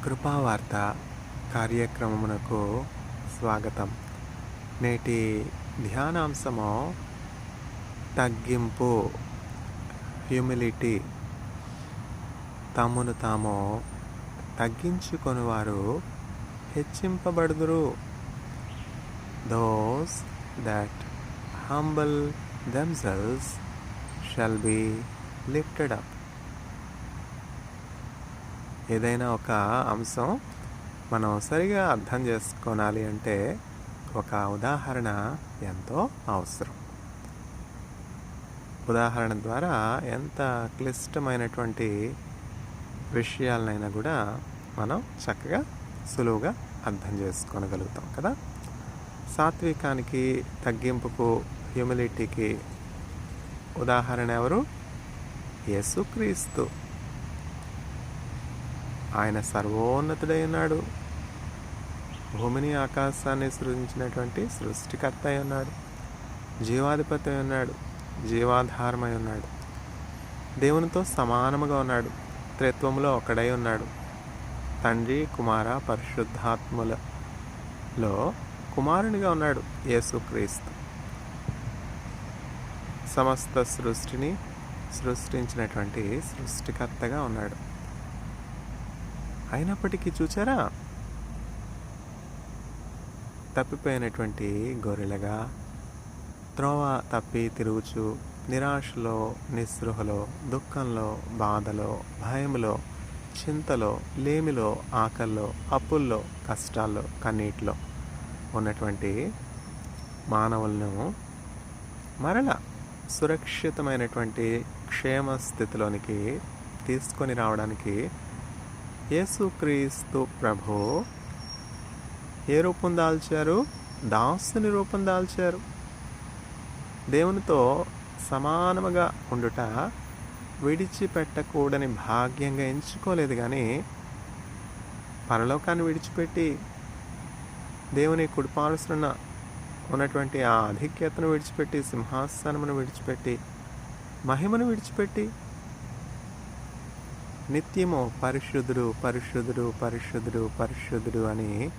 కృపావార్త కార్యక్రమమునకు స్వాగతం. నేటి ధ్యానాంశము తగ్గింపు, హ్యూమిలిటీ. తమను తాము తగ్గించుకొనివారు హెచ్చింపబడుదురు. Those that humble themselves shall be lifted up. ఏదైనా ఒక అంశం మనం సరిగా అర్థం చేసుకోవాలి అంటే ఒక ఉదాహరణ ఎంతో అవసరం. ఉదాహరణ ద్వారా ఎంత క్లిష్టమైనటువంటి విషయాలనైనా కూడా మనం చక్కగా సులువుగా అర్థం చేసుకోగలుగుతాం కదా. సాత్వికానికి, తగ్గింపుకు, హ్యూమిలిటీకి ఉదాహరణ ఎవరు? యేసుక్రీస్తు. ఆయన సర్వోన్నతుడై ఉన్నాడు. భూమిని ఆకాశాన్ని సృజించినటువంటి సృష్టికర్త అయి ఉన్నాడు. జీవాధిపతి అయి ఉన్నాడు. జీవాధారమై ఉన్నాడు. దేవునితో సమానముగా ఉన్నాడు. త్రిత్వములో ఒకడై ఉన్నాడు. తండ్రి, కుమార, పరిశుద్ధాత్ములలో కుమారునిగా ఉన్నాడు యేసుక్రీస్తు. సమస్త సృష్టిని సృష్టించినటువంటి సృష్టికర్తగా ఉన్నాడు. అయినప్పటికీ చూచారా, తప్పిపోయినటువంటి గొర్రెలుగా త్రోవ తప్పి తిరుగుచు నిరాశలో, నిస్పృహలో, దుఃఖంలో, బాధలో, భయంలో, చింతలో, లేమిలో, ఆకల్లో, అప్పుల్లో, కష్టాల్లో, కన్నీటిలో ఉన్నటువంటి మానవులను మరలా సురక్షితమైనటువంటి క్షేమ స్థితిలోనికి తీసుకొని రావడానికి యేసుక్రీస్తు ప్రభు ఏ రూపం దాల్చారు? దాసుని రూపం దాల్చారు. దేవునితో సమానముగా ఉండుట విడిచిపెట్టకూడని భాగ్యంగా ఎంచుకోలేదు, కానీ పరలోకాన్ని విడిచిపెట్టి దేవుని కుడిపార్శ్వన ఉన్నటువంటి ఆ ఆధిక్యతను విడిచిపెట్టి, సింహాసనమును విడిచిపెట్టి, మహిమను విడిచిపెట్టి నిత్యము పరిశుద్ధుడు, పరిశుద్ధుడు, పరిశుద్ధుడు, పరిశుద్ధుడు అని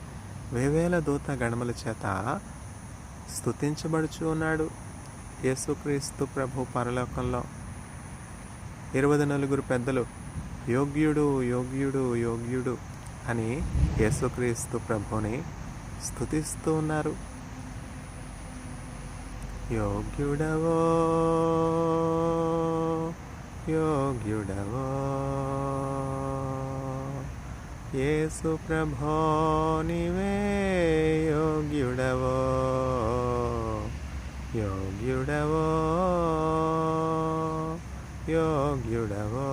వేవేల దూత గణముల చేత స్తుతించబడుచు ఉన్నాడు యేసుక్రీస్తు ప్రభు పరలోకంలో. 24 పెద్దలు యోగ్యుడు, యోగ్యుడు, యోగ్యుడు అని యేసుక్రీస్తు ప్రభుని స్తుతిస్తూ ఉన్నారు. యోగ్యుడవో, యోగ్యుడవో యేసు ప్రభో, నీవే యోగ్యుడవో, యోగ్యుడవో, యోగ్యుడవో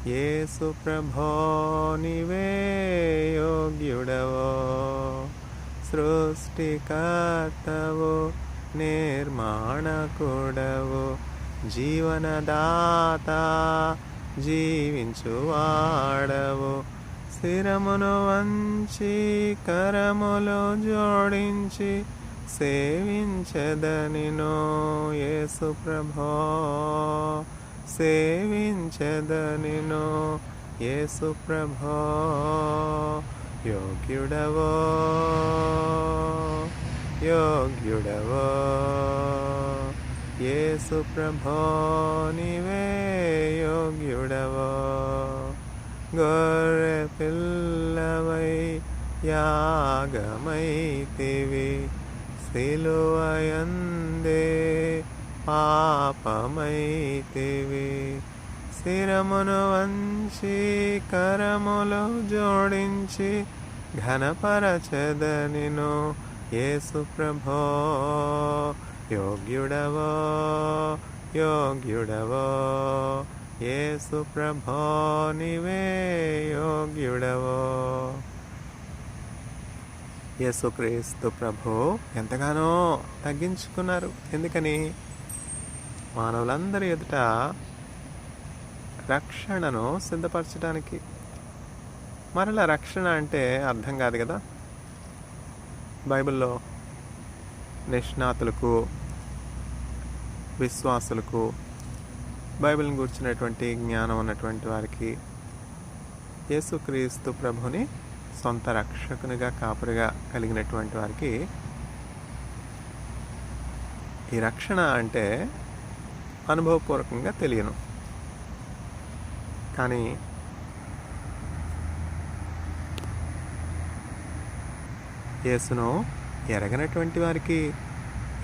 యేసు ప్రభో, నీవే యోగ్యుడవో. సృష్టికర్తవు, నిర్మాణకుడవు, జీవనదాత, జీవించువాడవు. శిరమును వంచి కరములు జోడించి సేవించెదనిను యేసు ప్రభో, సేవించెదనిను యేసు ప్రభో. యోగ్యుడవో, యోగ్యుడవో యేసు ప్రభో, నీవే యోగ్యుడవో. గొర్రె పిల్లవై యాగమైతివి, సిలువయందే పాపమైతివి. శిరమును వంచి కరములు జోడించి ఘనపరచెదనిను యేసు ప్రభో. యోగ్యుడవో, యోగ్యుడవో యేసు ప్రభో, నీవే యోగ్యుడవో. యేసుక్రీస్తు ప్రభు ఎంతగానో తగ్గించుకున్నారు. ఎందుకని? మానవులందరి ఎదుట రక్షణను సిద్ధపరచడానికి. మరలా రక్షణ అంటే అర్థం కాదు కదా. బైబిల్లో నిష్ణాతులకు, విశ్వాసులకు, బైబిల్ని గురించినటువంటి జ్ఞానం ఉన్నటువంటి వారికి యేసుక్రీస్తు ప్రభుని సొంత రక్షకునిగా కాపురిగా కలిగినటువంటి వారికి ఈ రక్షణ అంటే అనుభవపూర్వకంగా తెలియను. కానీ యేసును ఎరగనటువంటి వారికి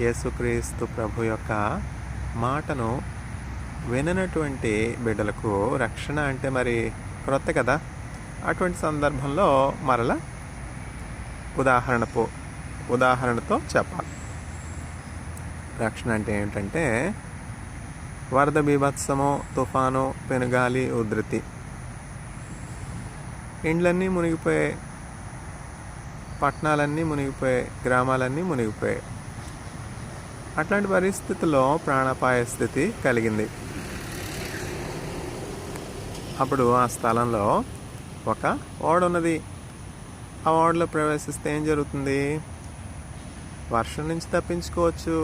యేసుక్రీస్తు ప్రభు యొక్క మాటను విననటువంటి బిడ్డలకు రక్షణ అంటే మరి క్రొత్త కదా. అటువంటి సందర్భంలో మరల ఉదాహరణతో చెప్పాలి. రక్షణ అంటే ఏంటంటే వరద బీభత్సము, తుఫాను, పెనుగాలి, ఉధృతి, ఇండ్లన్నీ మునిగిపోయాయి, పట్టణాలన్నీ మునిగిపోయాయి, గ్రామాలన్నీ మునిగిపోయాయి. అట్లాంటి పరిస్థితుల్లో ప్రాణాపాయ స్థితి కలిగింది. అప్పుడు ఆ స్థలంలో ఒక ఓడ ఉన్నది. ఆ ఓడలో ప్రవేశిస్తే ఏం జరుగుతుంది? వర్షం నుంచి తప్పించుకోవచ్చు,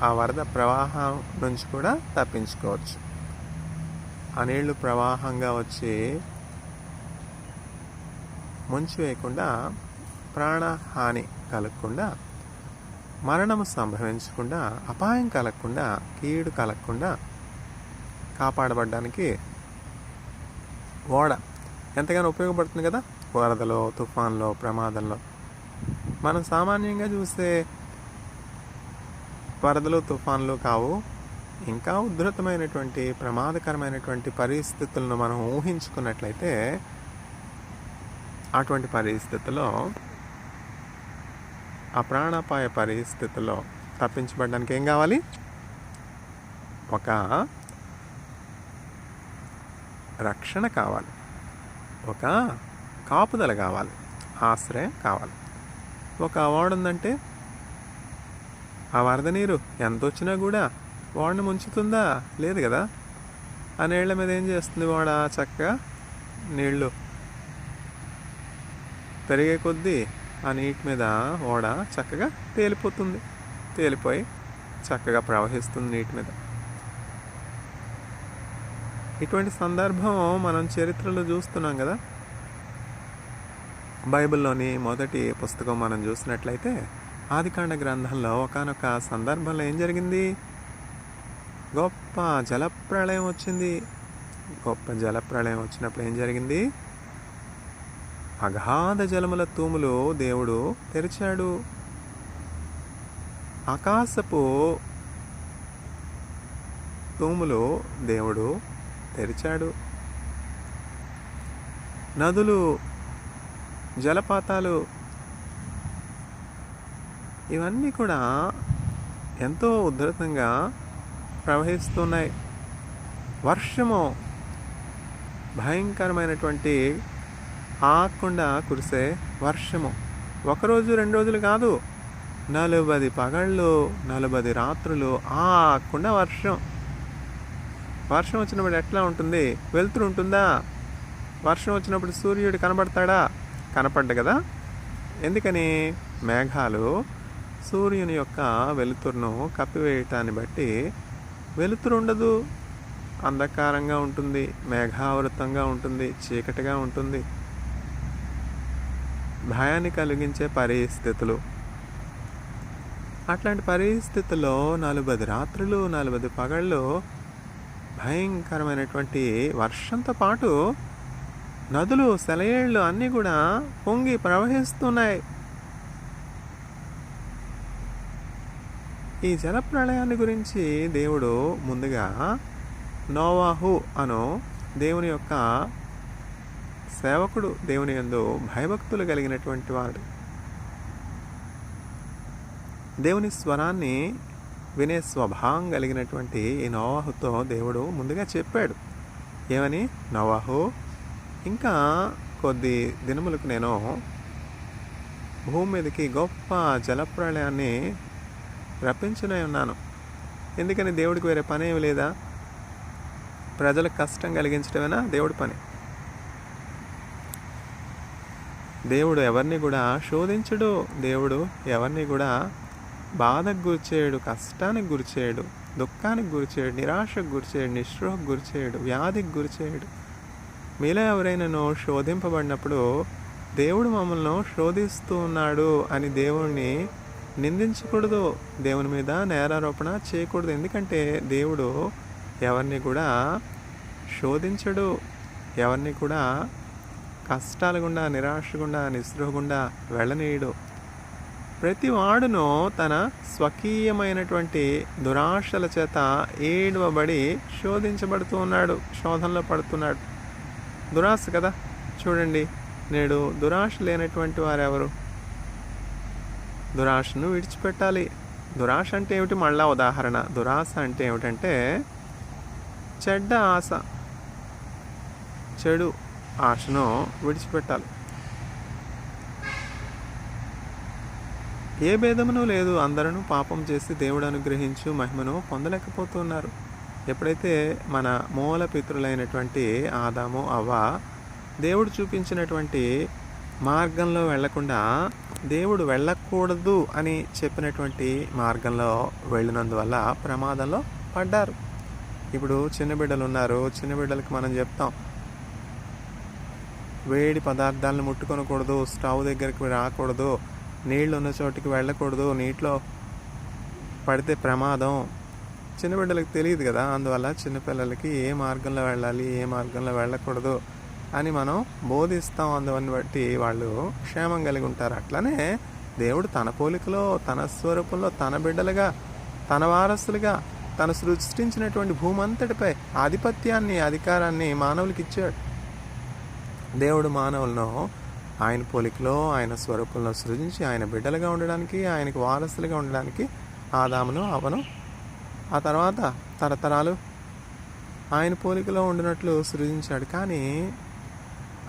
ఆ వరద ప్రవాహం నుంచి కూడా తప్పించుకోవచ్చు. ఆ నీళ్లు ప్రవాహంగా వచ్చి ముంచి వేయకుండా, ప్రాణహాని కలగకుండా, మరణము సంభవించకుండా, అపాయం కలగకుండా, కీడు కలగకుండా కాపాడబడ్డానికి ఓడ ఎంతగానో ఉపయోగపడుతుంది కదా. వరదలో, తుఫాన్లో, ప్రమాదంలో మనం సామాన్యంగా చూస్తే వరదలు, తుఫాన్లు కావు. ఇంకా ఉధృతమైనటువంటి ప్రమాదకరమైనటువంటి పరిస్థితులను మనం ఊహించుకున్నట్లయితే అటువంటి పరిస్థితుల్లో, ఆ ప్రాణాపాయ పరిస్థితుల్లో తప్పించబడడానికి ఏం కావాలి? ఒక రక్షణ కావాలి, ఒక కాపుదల కావాలి, ఆశ్రయం కావాలి. ఒక ఓడ ఉందంటే ఆ వరద నీరు ఎంత వచ్చినా కూడా ఓడని ముంచుతుందా? లేదు కదా. ఆ నీళ్ల మీద ఏం చేస్తుంది ఓడ? చక్కగా నీళ్లు పెరిగే కొద్దీ ఆ నీటి మీద ఓడ చక్కగా తేలిపోతుంది. తేలిపోయి చక్కగా ప్రవహిస్తుంది నీటి మీద. ఇటువంటి సందర్భం మనం చరిత్రలో చూస్తున్నాం కదా. బైబిల్లోని మొదటి పుస్తకం మనం చూసినట్లయితే ఆదికాండ గ్రంథంలో ఒకానొక సందర్భంలో ఏం జరిగింది? గొప్ప జలప్రళయం వచ్చింది. గొప్ప జలప్రళయం వచ్చినప్పుడు ఏం జరిగింది? అగాధ జలముల తూములు దేవుడు తెరిచాడు. ఆకాశపు తూములు దేవుడు తెరిచాడు. నదులు, జలపాతాలు ఇవన్నీ కూడా ఎంతో ఉధృతంగా ప్రవహిస్తున్నాయి. వర్షము భయంకరమైనటువంటి ఆకుండా కురిసే వర్షము. ఒకరోజు 2 రోజులు కాదు, 40 పగళ్ళు 40 రాత్రులు ఆకుండా వర్షం. వర్షం వచ్చినప్పుడు ఎట్లా ఉంటుంది? వెలుతురు ఉంటుందా? వర్షం వచ్చినప్పుడు సూర్యుడు కనబడతాడా? కనపడ్డు కదా. ఎందుకని? మేఘాలు సూర్యుని యొక్క వెలుతురును కప్పివేయటాన్ని బట్టి వెలుతురు ఉండదు, అంధకారంగా ఉంటుంది, మేఘావృతంగా ఉంటుంది, చీకటిగా ఉంటుంది. భయాన్ని కలిగించే పరిస్థితులు. అట్లాంటి పరిస్థితుల్లో 40 రాత్రులు 40 పగళ్ళు భయంకరమైనటువంటి వర్షంతో పాటు నదులు, సెలయేళ్ళు అన్నీ కూడా పొంగి ప్రవహిస్తున్నాయి. ఈ జలప్రళయాన్ని గురించి దేవుడు ముందుగా నోవాహు అను దేవుని యొక్క సేవకుడు, దేవుని యందు భయభక్తులు కలిగినటువంటి వాడు, దేవుని స్వరాన్ని వినే స్వభావం కలిగినటువంటి ఈ నోవాహుతో దేవుడు ముందుగా చెప్పాడు. ఏమని? నోవాహు, ఇంకా కొద్ది దినములకు నేను భూమి మీదకి గొప్ప జలప్రళయాన్ని రప్పించునే ఉన్నాను. ఎందుకని? దేవుడికి వేరే పని ఏమి లేదా? ప్రజలకు కష్టం కలిగించడమేనా దేవుడి పని. దేవుడు ఎవరిని కూడా శోధించడు. దేవుడు ఎవరిని కూడా బాధకు గురిచేయడు, కష్టానికి గురిచేయడు, దుఃఖానికి గురిచేయడు, నిరాశకు గురిచేయడు, నిస్పృహకు గురిచేయడు, వ్యాధికి గురిచేయడు. మీలో ఎవరైనాను శోధింపబడినప్పుడు దేవుడు మమ్మల్ని శోధిస్తూ ఉన్నాడు అని దేవుణ్ణి నిందించకూడదు, దేవుని మీద నేరారోపణ చేయకూడదు. ఎందుకంటే దేవుడు ఎవరిని కూడా శోధించడు, ఎవరిని కూడా కష్టాల గుండా, నిరాశ గుండా, నిస్పృహ గుండా వెళ్ళనీయడు. ప్రతి వాడును తన స్వకీయమైనటువంటి దురాశల చేత ఏడవబడి శోధించబడుతూ ఉన్నాడు, శోధనలో పడుతున్నాడు. దురాశ కదా. చూడండి, నేడు దురాశ లేనటువంటి వారెవరు? దురాశను విడిచిపెట్టాలి. దురాశ అంటే ఏమిటి? మళ్ళా ఉదాహరణ. దురాశ అంటే ఏమిటంటే చెడ్డ ఆశ, చెడు ఆశను విడిచిపెట్టాలి. ఏ భేదమును లేదు, అందరూ పాపం చేసి దేవుడు అనుగ్రహించు మహిమను పొందలేకపోతున్నారు. ఎప్పుడైతే మన మూల పితరులైనటువంటి ఆదాము, అవ్వ దేవుడు చూపించినటువంటి మార్గంలో వెళ్లకుండా దేవుడు వెళ్ళకూడదు అని చెప్పినటువంటి మార్గంలో వెళ్ళినందువల్ల ప్రమాదంలో పడ్డారు. ఇప్పుడు చిన్న బిడ్డలు ఉన్నారు, చిన్న బిడ్డలకి మనం చెప్తాం, వేడి పదార్థాలను ముట్టుకొనకూడదు, స్టవ్ దగ్గరికి రాకూడదు, నీళ్ళు ఉన్న చోటికి వెళ్ళకూడదు, నీటిలో పడితే ప్రమాదం. చిన్న బిడ్డలకు తెలియదు కదా. అందువల్ల చిన్నపిల్లలకి ఏ మార్గంలో వెళ్ళాలి, ఏ మార్గంలో వెళ్ళకూడదు అని మనం బోధిస్తాం. అందువని బట్టి వాళ్ళు క్షేమం కలిగి ఉంటారు. అట్లనే దేవుడు తన పోలికలో, తన స్వరూపంలో, తన బిడ్డలుగా, తన వారసులుగా తను సృష్టించినటువంటి భూమి అంతటిపై ఆధిపత్యాన్ని, అధికారాన్ని మానవులకి ఇచ్చాడు. దేవుడు మానవులను ఆయన పోలికలో, ఆయన స్వరూపంలో సృజించి ఆయన బిడ్డలుగా ఉండడానికి, ఆయనకు వారసులుగా ఉండడానికి ఆదామును, అవ్వను, ఆ తర్వాత తరతరాలు ఆయన పోలికలో ఉండినట్లు సృజించాడు. కానీ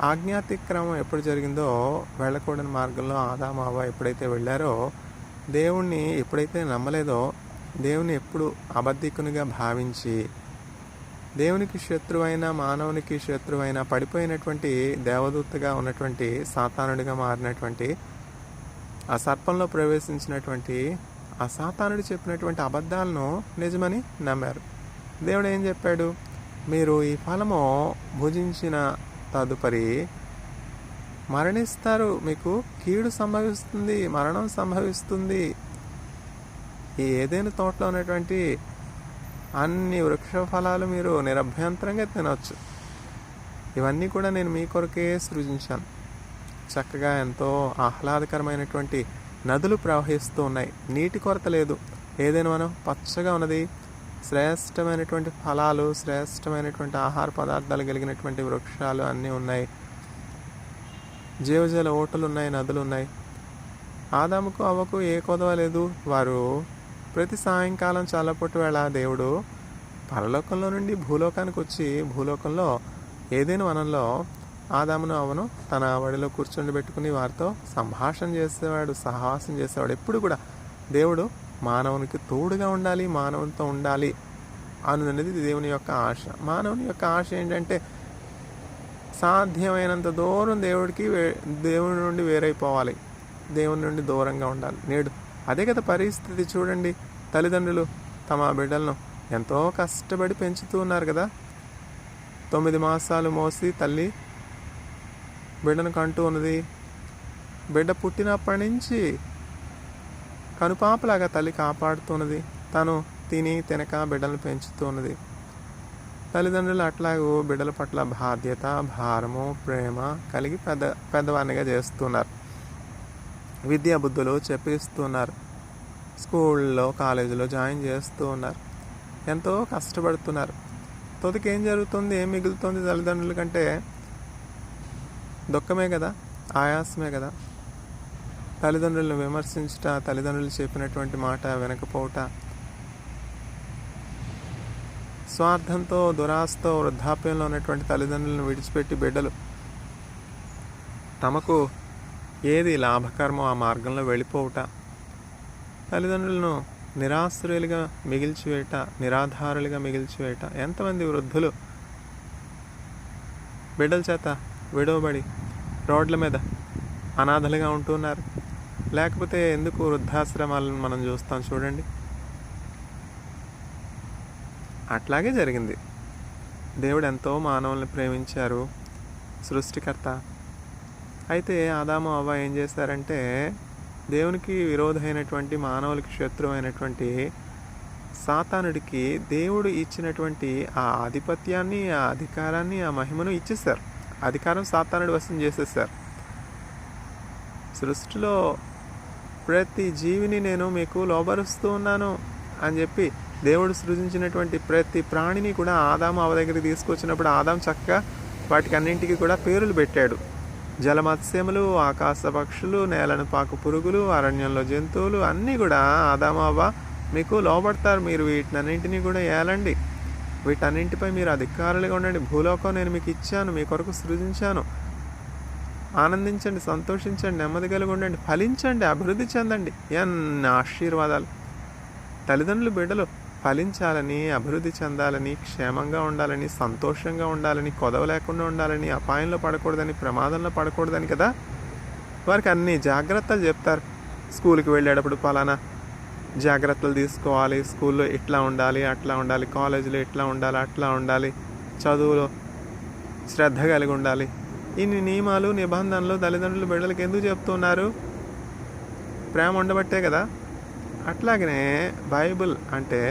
ఆజ్ఞాతిక్రమం ఎప్పుడు జరిగిందో, వెళ్ళకూడని మార్గంలో ఆదాము, అవ్వ ఎప్పుడైతే వెళ్ళారో, దేవుణ్ణి ఎప్పుడైతే నమ్మలేదో, దేవుని ఎప్పుడు అబద్ధికునిగా భావించి, దేవునికి శత్రువైన, మానవునికి శత్రువైన, పడిపోయినటువంటి దేవదూతగా ఉన్నటువంటి సాతానుడిగా మారినటువంటి ఆ సర్పంలో ప్రవేశించినటువంటి ఆ సాతానుడు చెప్పినటువంటి అబద్ధాలను నిజమని నమ్మారు. దేవుడు ఏం చెప్పాడు? మీరు ఈ ఫలము భుజించిన తదుపరి మరణిస్తారు, మీకు కీడు సంభవిస్తుంది, మరణం సంభవిస్తుంది. ఈ ఏదైనా తోటలో ఉన్నటువంటి అన్ని వృక్ష ఫలాలు మీరు నిరభ్యంతరంగా తినవచ్చు. ఇవన్నీ కూడా నేను మీ కొరకే సృజించాను. చక్కగా ఎంతో ఆహ్లాదకరమైనటువంటి నదులు ప్రవహిస్తూ ఉన్నాయి, నీటి కొరత లేదు. ఏదైనా మనం పచ్చగా ఉన్నది, శ్రేష్టమైనటువంటి ఫలాలు, శ్రేష్టమైనటువంటి ఆహార పదార్థాలు కలిగినటువంటి వృక్షాలు అన్నీ ఉన్నాయి, జీవజల ఓటలు ఉన్నాయి, నదులు ఉన్నాయి. ఆదాముకు, అవ్వకు ఏ కొదవ లేదు. వారు ప్రతి సాయంకాలం చల్లపొట్టు వేళ దేవుడు పరలోకంలో నుండి భూలోకానికి వచ్చి, భూలోకంలో ఏదైనా వనంలో ఆదామును, అవ్వను తన వడిలో కూర్చొని పెట్టుకుని వారితో సంభాషణ చేసేవాడు, సహవాసం చేసేవాడు. ఎప్పుడు కూడా దేవుడు మానవునికి తోడుగా ఉండాలి, మానవునితో ఉండాలి అనేది దేవుని యొక్క ఆశ. మానవుని యొక్క ఆశ ఏంటంటే సాధ్యమైనంత దూరం దేవుని నుండి వేరైపోవాలి, దేవుని నుండి దూరంగా ఉండాలి. నేడు అదే కదా పరిస్థితి. చూడండి, తల్లిదండ్రులు తమ బిడ్డలను ఎంతో కష్టపడి పెంచుతూ ఉన్నారు కదా. 9 మాసాలు మోసి తల్లి బిడ్డను కంటూ ఉన్నది. బిడ్డ పుట్టినప్పటి నుంచి కనుపాపలాగా తల్లి కాపాడుతున్నది. తను తిని తినక బిడ్డలను పెంచుతూ ఉన్నది. తల్లిదండ్రులు అట్లాగూ బిడ్డల పట్ల బాధ్యత, భారము, ప్రేమ కలిగి పెద్దవాడినిగా చేస్తున్నారు. విద్యా బుద్ధులు చెప్పిస్తున్నారు, స్కూల్లో, కాలేజీలో జాయిన్ చేస్తూ ఉన్నారు, ఎంతో కష్టపడుతున్నారు. తొలికి ఏం జరుగుతుంది, ఏం మిగులుతుంది తల్లిదండ్రుల కంటే? దుఃఖమే కదా, ఆయాసమే కదా. తల్లిదండ్రులను విమర్శించుట, తల్లిదండ్రులు చెప్పినటువంటి మాట వినకపోవట, స్వార్థంతో, దురాశతో వృద్ధాప్యంలో ఉన్నటువంటి తల్లిదండ్రులను విడిచిపెట్టి బిడ్డలు తమకు ఏది లాభకరమో ఆ మార్గంలో వెళ్ళిపోవుట, తల్లిదండ్రులను నిరాశ్రయులుగా మిగిల్చివేయట, నిరాధారులుగా మిగిల్చివేయట. ఎంతమంది వృద్ధులు బిడ్డల చేత విడవబడి రోడ్ల మీద అనాథలుగా ఉంటున్నారు. లేకపోతే ఎందుకు వృద్ధాశ్రమాలను మనం చూస్తాం చూడండి. అట్లాగే జరిగింది. దేవుడు ఎంతో మానవుల్ని ప్రేమించారు, సృష్టికర్త. అయితే ఆదాము అవ్వ ఏం చేశారంటే దేవునికి విరోధమైనటువంటి, మానవులకి శత్రువైనటువంటి సాతానుడికి దేవుడు ఇచ్చినటువంటి ఆ ఆధిపత్యాన్ని, ఆ అధికారాన్ని, ఆ మహిమను ఇచ్చేశారు. అధికారం సాతానుడి వశం చేసేసారు. సృష్టిలో ప్రతి జీవిని నేను మీకు లోబరుస్తూ ఉన్నాను అని చెప్పి దేవుడు సృజించినటువంటి ప్రతి ప్రాణిని కూడా ఆదాము అవ్వ దగ్గరికి తీసుకొచ్చినప్పుడు ఆదాము చక్కగా వాటికి అన్నింటికి కూడా పేర్లు పెట్టాడు. జలమత్స్యములు, ఆకాశ పక్షులు, నేలను పాకు పురుగులు, అరణ్యంలో జంతువులు అన్నీ కూడా ఆదాము అవ్వ మీకు లోబడతారు. మీరు వీటినన్నింటినీ కూడా ఏలండి, వీటన్నింటిపై మీరు అధికారులుగా ఉండండి. భూలోకం నేను మీకు ఇచ్చాను, మీ కొరకు సృజించాను. ఆనందించండి, సంతోషించండి, నెమ్మది కలిగి ఉండండి, ఫలించండి, అభివృద్ధి చెందండి. ఎన్ని ఆశీర్వాదాలు! తల్లిదండ్రులు బిడ్డలు ఫలించాలని, అభివృద్ధి చెందాలని, క్షేమంగా ఉండాలని, సంతోషంగా ఉండాలని, కొదవ లేకుండా ఉండాలని, అపాయంలో పడకూడదని, ప్రమాదంలో పడకూడదని కదా వారికి అన్ని జాగ్రత్తలు చెప్తారు. స్కూల్కి వెళ్ళేటప్పుడు పలానా జాగ్రత్తలు తీసుకోవాలి, స్కూల్లో ఇట్లా ఉండాలి, అట్లా ఉండాలి, కాలేజీలో ఇట్లా ఉండాలి, అట్లా ఉండాలి, చదువులో శ్రద్ధ కలిగి ఉండాలి. ఇన్ని నియమాలు, నిబంధనలు తల్లిదండ్రులు బిడ్డలకు ఎందుకు చెప్తున్నారు? ప్రేమ ఉండబట్టే కదా. అట్లాగనే బైబిల్ అంటే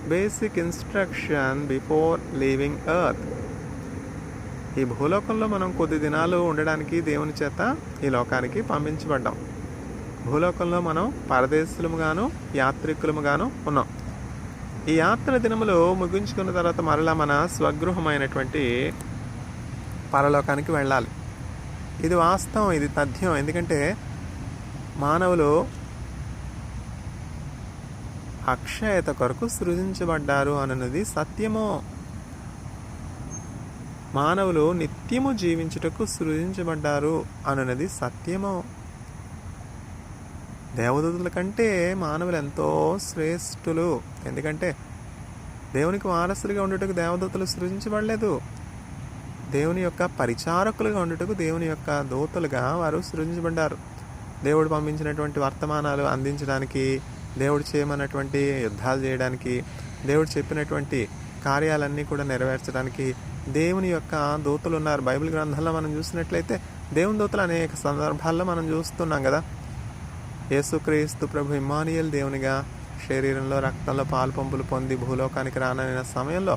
basic instruction before leaving earth. ఈ భూలోకంలో మనం కొద్ది దినాలు ఉండడానికి దేవుని చేత ఈ లోకానికి పంపించబడ్డాం. భూలోకంలో మనం పరదేశులముగాను, యాత్రికులముగాను ఉన్నాం. ఈ యాత్ర దినములు ముగించుకున్న తర్వాత మరలా మన స్వగృహమైనటువంటి పరలోకానికి వెళ్ళాలి. ఇది వాస్తవం, ఇది తథ్యం. ఎందుకంటే మానవులు అక్షయత కొరకు సృజించబడ్డారు అన్నది సత్యము. మానవులు నిత్యము జీవించుటకు సృజించబడ్డారు అన్నది సత్యము. దేవదూతల కంటే మానవులు ఎంతో శ్రేష్ఠులు. ఎందుకంటే దేవునికి వారసులుగా ఉండుటకు దేవదూతలు సృజించబడలేదు. దేవుని యొక్క పరిచారకులుగా ఉండుటకు దేవుని యొక్క దూతలుగా వారు సృజించబడ్డారు. దేవుడు పంపించినటువంటి వర్తమానాలు అందించడానికి, దేవుడు చేయమన్నటువంటి యుద్ధాలు చేయడానికి, దేవుడు చెప్పినటువంటి కార్యాలన్నీ కూడా నెరవేర్చడానికి దేవుని యొక్క దూతలు ఉన్నారు. బైబిల్ గ్రంథంలో మనం చూసినట్లయితే దేవుని దూతలు అనేక సందర్భాల్లో మనం చూస్తున్నాం కదా. యేసుక్రీస్తు ప్రభు ఇమ్మానుయేల్ దేవునిగా శరీరంలో, రక్తంలో పాలు పంపులు పొంది భూలోకానికి రానైన సమయంలో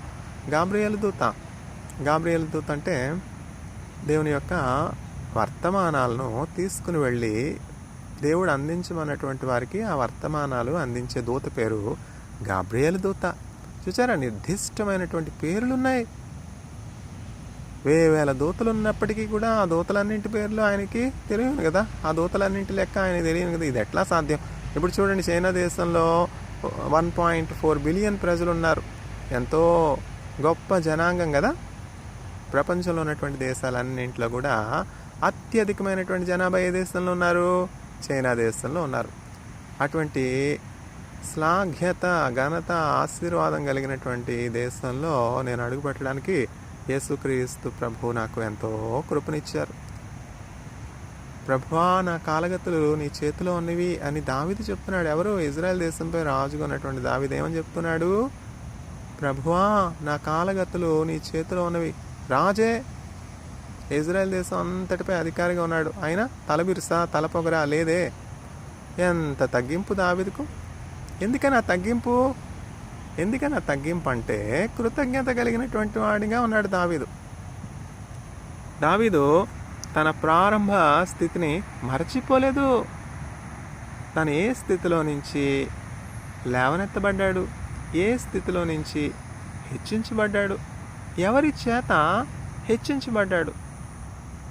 గాబ్రియేలు దూత అంటే దేవుని యొక్క వర్తమానాలను తీసుకుని వెళ్ళి దేవుడు అందించమన్నటువంటి వారికి ఆ వర్తమానాలు అందించే దూత పేరు గాబ్రియేలు దూత. చూచారా, నిర్దిష్టమైనటువంటి పేర్లున్నాయి. వేవేల దూతలు ఉన్నప్పటికీ కూడా ఆ దూతలన్నింటి పేర్లు ఆయనకి తెలియదు కదా. ఆ దూతలన్నింటి లెక్క ఆయనకి తెలియదు కదా. ఇది ఎట్లా సాధ్యం? ఇప్పుడు చూడండి, చైనా దేశంలో 1.4 బిలియన్ ప్రజలు ఉన్నారు. ఎంతో గొప్ప జనాంగం కదా. ప్రపంచంలో ఉన్నటువంటి దేశాలన్నింటిలో కూడా అత్యధికమైనటువంటి జనాభా ఏ దేశంలో ఉన్నారు? చైనా దేశంలో ఉన్నారు. అటువంటి శ్లాఘ్యత, ఘనత, ఆశీర్వాదం కలిగినటువంటి దేశంలో నేను అడుగుపెట్టడానికి యేసుక్రీస్తు ప్రభు నాకు ఎంతో కృపనిచ్చారు. ప్రభువా, నా కాలగతులు నీ చేతిలో ఉన్నవి అని దావీదు చెప్తున్నాడు. ఎవరు? ఇజ్రాయెల్ దేశంపై రాజుగా ఉన్నటువంటి దావీదు ఏమని చెప్తున్నాడు? ప్రభువా, నా కాలగతులు నీ చేతిలో ఉన్నవి. రాజే ఇజ్రాయెల్ దేశం అంతటిపై అధికారిగా ఉన్నాడు. ఆయన తలబిరుసా, తలపొగరా లేదే. ఎంత తగ్గింపు దావీదుకు! ఎందుకని ఆ తగ్గింపు? అంటే కృతజ్ఞత కలిగినటువంటి వాడిగా ఉన్నాడు దావీదు తన ప్రారంభ స్థితిని మరచిపోలేదు. తను ఏ స్థితిలో నుంచి లేవనెత్తబడ్డాడు, ఏ స్థితిలో నుంచి హెచ్చించబడ్డాడు, ఎవరి చేత హెచ్చించబడ్డాడు,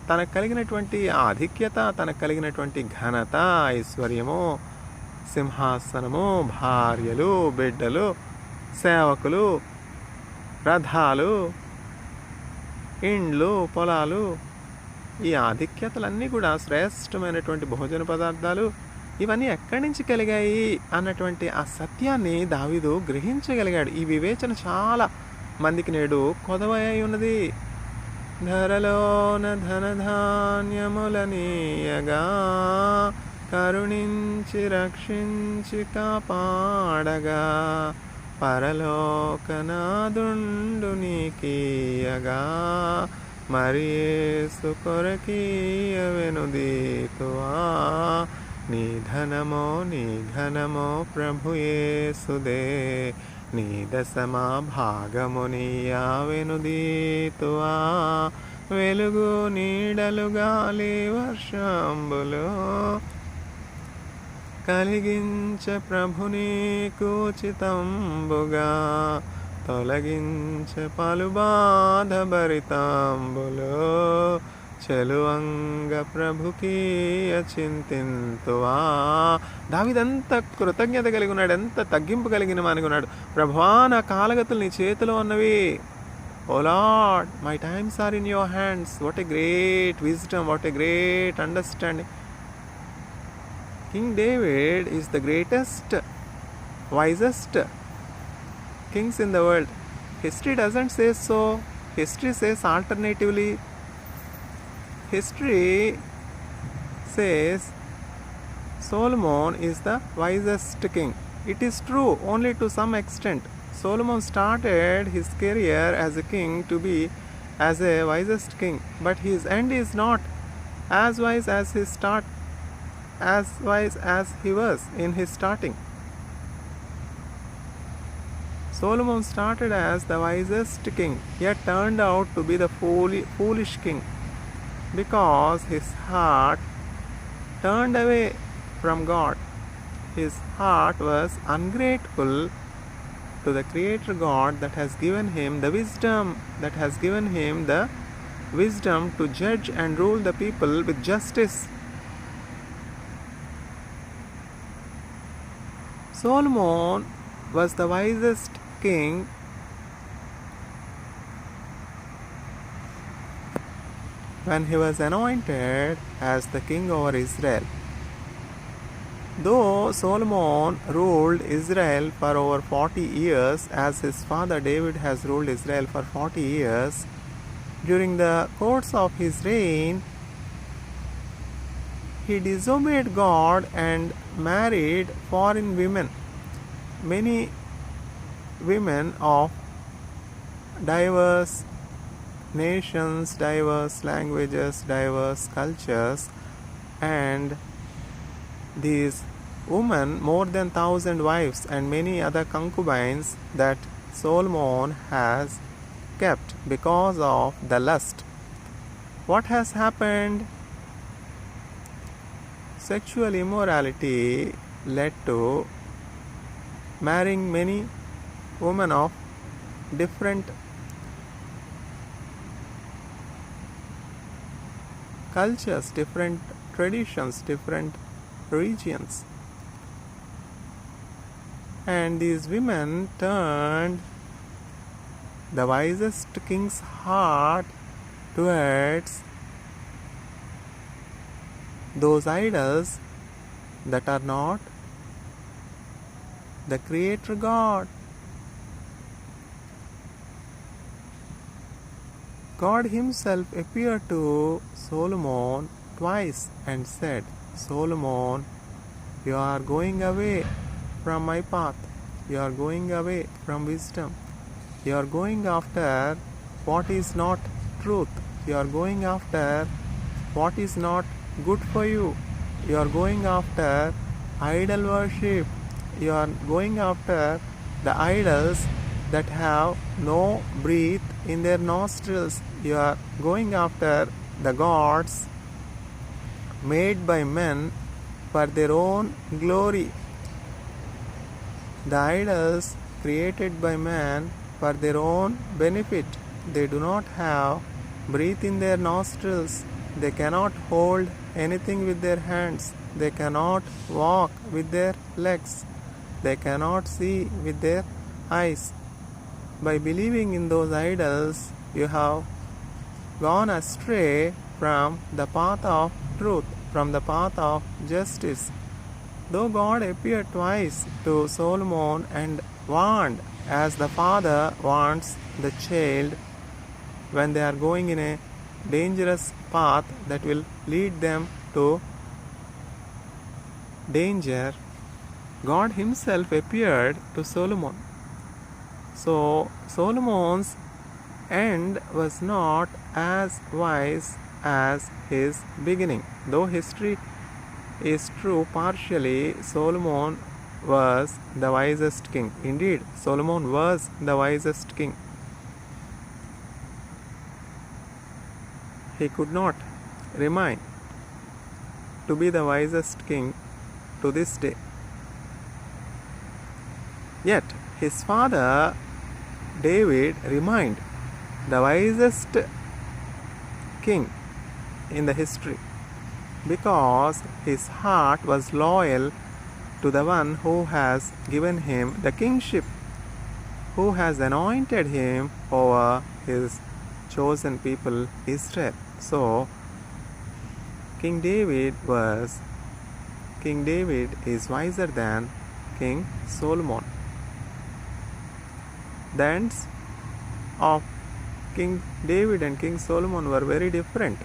తనకు కలిగినటువంటి ఆధిక్యత, తనకు కలిగినటువంటి ఘనత, ఐశ్వర్యము, సింహాసనము, భార్యలు, బిడ్డలు, సేవకులు, రథాలు, ఇండ్లు, పొలాలు, ఈ ఆధిక్యతలన్నీ కూడా శ్రేష్టమైనటువంటి భోజన పదార్థాలు ఇవన్నీ ఎక్కడి నుంచి కలిగాయి అన్నటువంటి ఆ సత్యాన్ని దావీదు గ్రహించగలిగాడు. ఈ వివేచన చాలా మందికి నేడు కొదవై ఉన్నది. ధరలోన ధనధాన్యములనీయగా కరుణించి రక్షించి కాపాడగా పరలోకనాదుండు నీకీయగా మరి యేసు కొరకీయవెనుదీతువా నీ ధనమో నీ ఘనమో ప్రభు యేసుదే నీ దశమా భాగము నీయావెనుదీతువా వెలుగు నీడలు గాలి వర్షంబులు కలిగించ ప్రభు నీకు ఉచితంబుగా తొలగించ పలు బాధ భరితాంబులు చెలువంగ ప్రభుకి చింతింతువా. దావీదంత కృతజ్ఞత కలిగి ఉన్నాడు, ఎంత తగ్గింపు కలిగిన మానికి ఉన్నాడు. ప్రభువా నా కాలగతులు నీ చేతిలో ఉన్నవి. O Lord, my times are in your hands. What a great wisdom, what a great understanding. King David is the greatest, wisest kings in the world. History doesn't say so. History says alternatively. History says Solomon is the wisest king. It is true only to some extent. Solomon started his career as a king to be as a wisest king, but his end is not as wise as his start, as wise as he was in his starting. Solomon started as the wisest king, yet turned out to be the foolish king, because his heart turned away from God. His heart was ungrateful to the Creator God that has given him the wisdom, to judge and rule the people with justice. Solomon was the wisest king when he was anointed as the king over Israel. Though Solomon ruled Israel for over 40 years, as his father David has ruled Israel for 40 years, during the course of his reign, he disobeyed God and married foreign women. Many women of diverse nations, diverse languages, diverse cultures, and these women, more than 1,000 wives and many other concubines that Solomon has kept because of the lust. What has happened? Sexual immorality led to marrying many women of different cultures, different traditions, different regions. And these women turned the wisest king's heart towards those idols that are not the Creator God. God himself appeared to Solomon twice and said, Solomon, you are going away from my path. You are going away from wisdom. You are going after what is not truth. You are going after what is not good for you. You are going after idol worship. You are going after the idols that have no breath in their nostrils. You are going after the gods made by men for their own glory. The idols created by man for their own benefit. They do not have breath in their nostrils. They cannot hold anything with their hands. They cannot walk with their legs. They cannot see with their eyes. By believing in those idols, you have gone astray from the path of truth, from the path of justice. Though God appeared twice to Solomon and warned, as the father warns the child when they are going in a dangerous path that will lead them to danger, God himself appeared to Solomon. So Solomon's end was not as wise as his beginning. Though history is true partially, Solomon was the wisest king. Indeed, Solomon was the wisest king. He could not remain to be the wisest king to this day. Yet his father David remained the wisest king in the history because his heart was loyal to the one who has given him the kingship, who has anointed him over his chosen people Israel. So King David is wiser than King Solomon. The ends of King David and King Solomon were very different.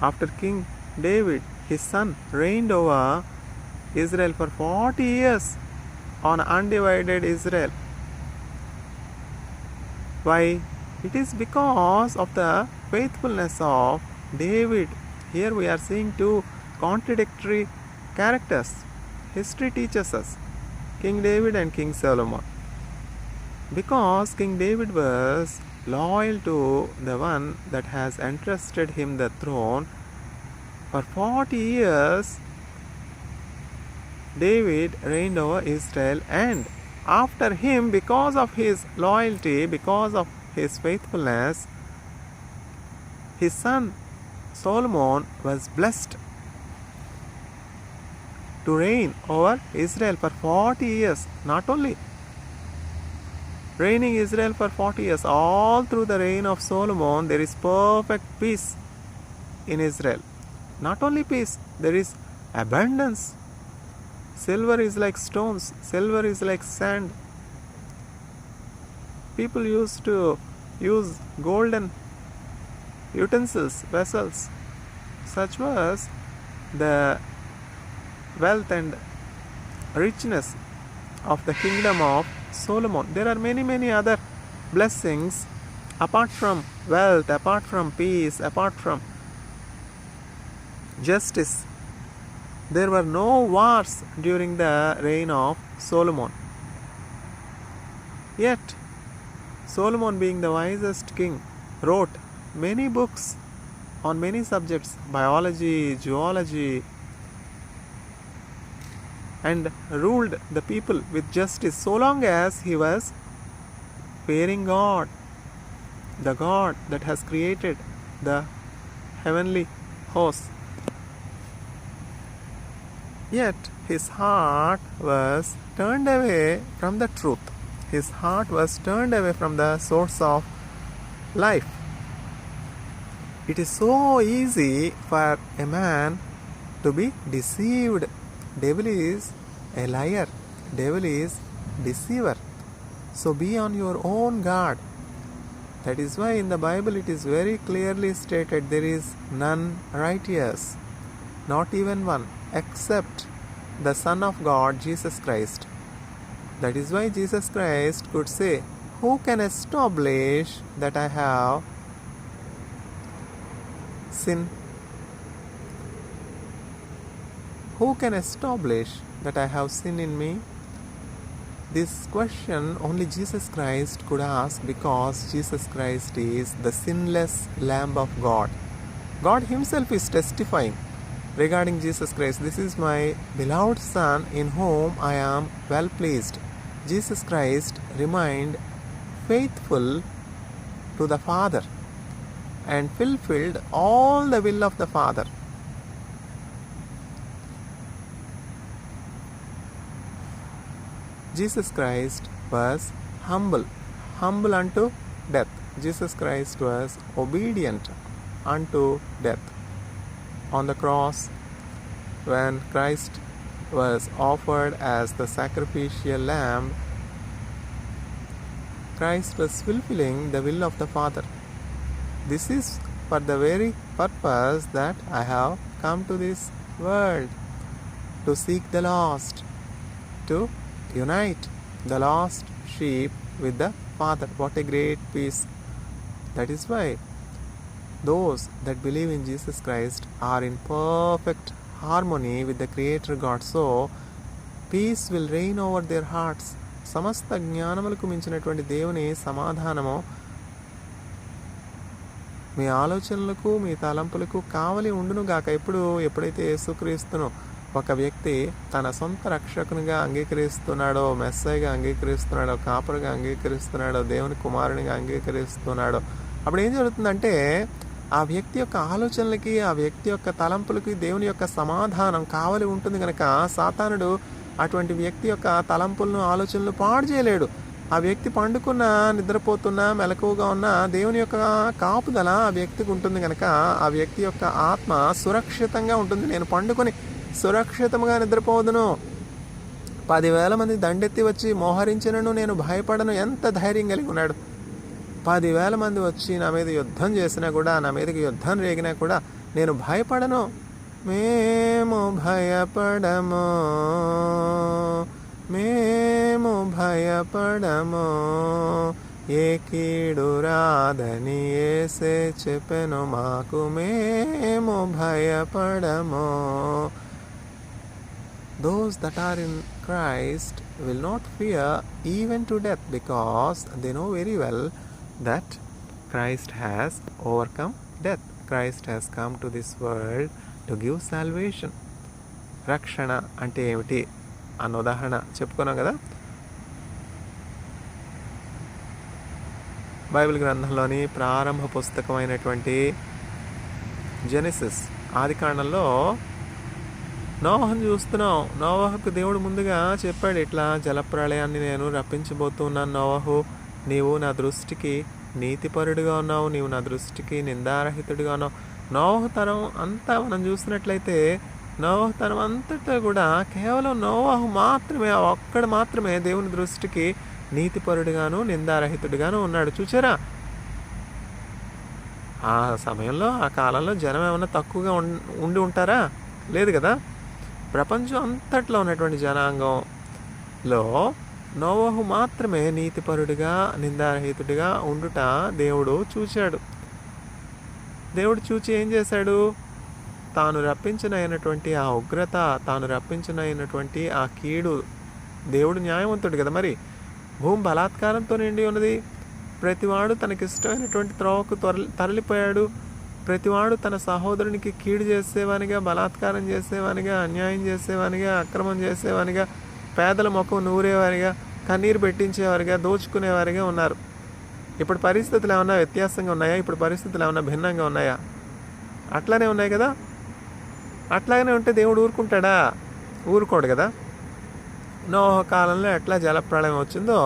After King David, his son reigned over Israel for 40 years on undivided Israel. Why? It is because of the faithfulness of David. Here we are seeing two contradictory characters. History teaches us King David and King Solomon. Because King David was loyal to the one that has entrusted him the throne, for 40 years David reigned over Israel, and after him, because of his loyalty, because of his faithfulness, his son Solomon was blessed to reign over Israel for 40 years. Not only reigning Israel for 40 years, all through the reign of Solomon, there is perfect peace in Israel. Not only peace, there is abundance. Silver is like stones, silver is like sand. People used to use golden utensils, vessels. Such was the wealth and richness of the kingdom of Solomon. There are many other blessings apart from wealth, apart from peace, apart from justice. There were no wars during the reign of Solomon. Yet, Solomon, being the wisest king, wrote many books on many subjects, biology, zoology, and ruled the people with justice so long as he was fearing God, the God that has created the heavenly hosts. Yet his heart was turned away from the truth. His heart was turned away from the source of life. It is so easy for a man to be deceived. Devil is a liar. Devil is deceiver. So be on your own guard. That is why in the Bible it is very clearly stated, there is none righteous, not even one, except the Son of God, Jesus Christ. That is why Jesus Christ could say, who can establish that I have sin? Who can establish that I have sin in me? This question only Jesus Christ could ask, because Jesus Christ is the sinless Lamb of God. God Himself is testifying regarding Jesus Christ. This is my beloved Son in whom I am well pleased. Jesus Christ remained faithful to the Father and fulfilled all the will of the Father. Jesus Christ was humble unto death. Jesus Christ was obedient unto death. On the cross, when Christ was offered as the sacrificial lamb, Christ was fulfilling the will of the Father. This is for the very purpose that I have come to this world, to seek the lost, to unite the lost sheep with the Father. What a great peace That is why those that believe in Jesus Christ are in perfect harmony with the Creator God. So, peace will reign over their hearts. సమస్త జ్ఞానములకు మించినటువంటి దేవుని సమాధానము మీ ఆలోచనలకు మీ తలంపులకు కావలి ఉండునుగాక. ఎప్పుడైతే యేసుక్రీస్తును ఒక వ్యక్తి తన సొంత రక్షకునిగా అంగీకరిస్తున్నాడో, మెస్సైగా అంగీకరిస్తున్నాడో, కాపరుగా అంగీకరిస్తున్నాడో, దేవుని కుమారునిగా అంగీకరిస్తున్నాడో, అప్పుడు ఏం జరుగుతుందంటే ఆ వ్యక్తి యొక్క ఆలోచనలకి, ఆ వ్యక్తి యొక్క తలంపులకి దేవుని యొక్క సమాధానం కావలి ఉంటుంది కనుక సాతానుడు అటువంటి వ్యక్తి యొక్క తలంపులను, ఆలోచనలు పాడు చేయలేడు. ఆ వ్యక్తి పండుకున్నా, నిద్రపోతున్నా, మెలకువగా ఉన్నా దేవుని యొక్క కాపుదల ఆ వ్యక్తికి ఉంటుంది కనుక ఆ వ్యక్తి యొక్క ఆత్మ సురక్షితంగా ఉంటుంది. నేను పండుకొని సురక్షితంగా నిద్రపోదును, 10,000 మంది దండెత్తి వచ్చి మోహరించినను నేను భయపడను. ఎంత ధైర్యం కలిగి ఉన్నాడు! 10,000 మంది వచ్చి నా మీద యుద్ధం చేసినా కూడా, నా మీదకి యుద్ధం రేగినా కూడా నేను భయపడను. మేము భయపడము, మేము భయపడము, ఏ కీడు రాదని యేసే చెప్పెను మాకు, మేము భయపడము. Those that are in Christ will not fear even to death, because they know very well that Christ has overcome death. Christ has come to this world to give salvation. రక్షణ అంటే ఏమిటి అన్న ఉదాహరణ చెప్పుకున్నాం కదా. బైబిల్ గ్రంథంలోని ప్రారంభ పుస్తకమైనటువంటి Genesis, ఆదికాండంలో నోవహును చూస్తున్నాం. నోవహుకు దేవుడు ముందుగా చెప్పాడు, ఇట్లా జలప్రళయాన్ని నేను రప్పించబోతున్నాను. నోవహు, నీవు నా దృష్టికి నీతిపరుడుగా ఉన్నావు, నీవు నా దృష్టికి నిందారహితుడిగా ఉన్నావు. నోవహు తరం అంతా మనం చూసినట్లయితే నోవహు తరం అంతటా కూడా కేవలం నోవహు మాత్రమే, ఒక్కడు మాత్రమే దేవుని దృష్టికి నీతిపరుడుగాను నిందారహితుడిగాను ఉన్నాడు. చూచారా? ఆ సమయంలో, ఆ కాలంలో జనం ఏమన్నా తక్కువగా ఉండి ఉంటారా? లేదు కదా. ప్రపంచం అంతట్లో ఉన్నటువంటి జనాంగంలో నోవహు మాత్రమే నీతిపరుడిగా, నిందారహితుడిగా ఉండుట దేవుడు చూచాడు. దేవుడు చూచి ఏం చేశాడు? తాను రప్పించనైనటువంటి ఆ ఉగ్రత, తాను రప్పించనైనటువంటి ఆ కీడు, దేవుడు న్యాయవంతుడు కదా. మరి భూమి బలాత్కారంతో నిండి ఉన్నది. ప్రతివాడు తనకిష్టమైనటువంటి త్రోవకు తరలిపోయాడు. ప్రతివాడు తన సహోదరునికి కీడు చేసేవానిగా, బలాత్కారం చేసేవానిగా, అన్యాయం చేసేవానిగా, అక్రమం చేసేవానిగా, పేదల ముఖం నూరేవారిగా, కన్నీరు పెట్టించేవారిగా, దోచుకునేవారిగా ఉన్నారు. ఇప్పుడు పరిస్థితులు ఏమన్నా వ్యత్యాసంగా ఉన్నాయా? ఇప్పుడు పరిస్థితులు ఏమన్నా భిన్నంగా ఉన్నాయా? అట్లానే ఉన్నాయి కదా. అట్లాగనే ఉంటే దేవుడు ఊరుకుంటాడా? ఊరుకోడు కదా. నోహ కాలంలో ఎట్లా జలప్రళయం వచ్చిందో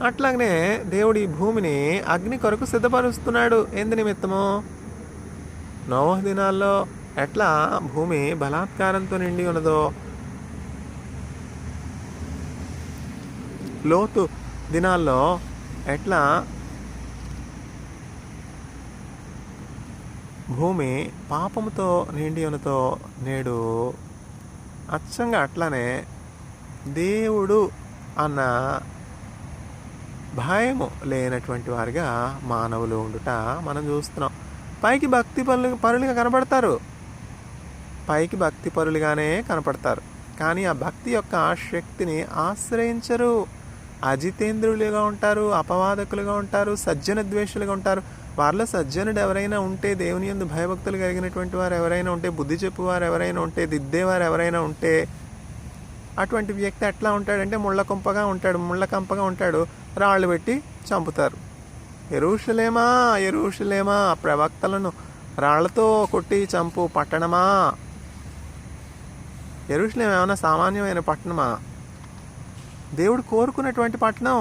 అట్లాగనే దేవుడు ఈ భూమిని అగ్ని కొరకు సిద్ధపరుస్తున్నాడు. ఎందు నిమిత్తము? నోవహు దినాల్లో ఎట్లా భూమి బలాత్కారంతో నిండి ఉన్నదో, లోతు దినాల్లో ఎట్లా భూమి పాపముతో నిండి ఉన్నదో, నేడు అచ్చంగా అట్లానే దేవుడు అన్న భయము లేనటువంటి వారిగా మానవులు ఉండుట మనం చూస్తున్నాం. పైకి భక్తి పరులుగా కనపడతారు, పైకి భక్తి పరులుగానే కనపడతారు, కానీ ఆ భక్తి యొక్క శక్తిని ఆశ్రయించరు. అజితేంద్రులుగా ఉంటారు, అపవాదకులుగా ఉంటారు, సజ్జన ద్వేషులుగా ఉంటారు. వారిలో సజ్జనుడు ఎవరైనా ఉంటే, దేవుని యందు భయభక్తులు కలిగినటువంటి వారు ఎవరైనా ఉంటే, బుద్ధి చెప్పువారు ఎవరైనా ఉంటే, దిద్దేవారు ఎవరైనా ఉంటే, అటువంటి వ్యక్తి ఎట్లా ఉంటాడంటే ముళ్ళకంపగా ఉంటాడు. రాళ్ళు పెట్టి చంపుతారు. యెరూషలేమా, యెరూషలేమా, ప్రవక్తలను రాళ్లతో కొట్టి చంపు పట్టణమా. యెరూషలేం ఏమైనా సామాన్యమైన పట్టణమా? దేవుడు కోరుకున్నటువంటి పట్టణం,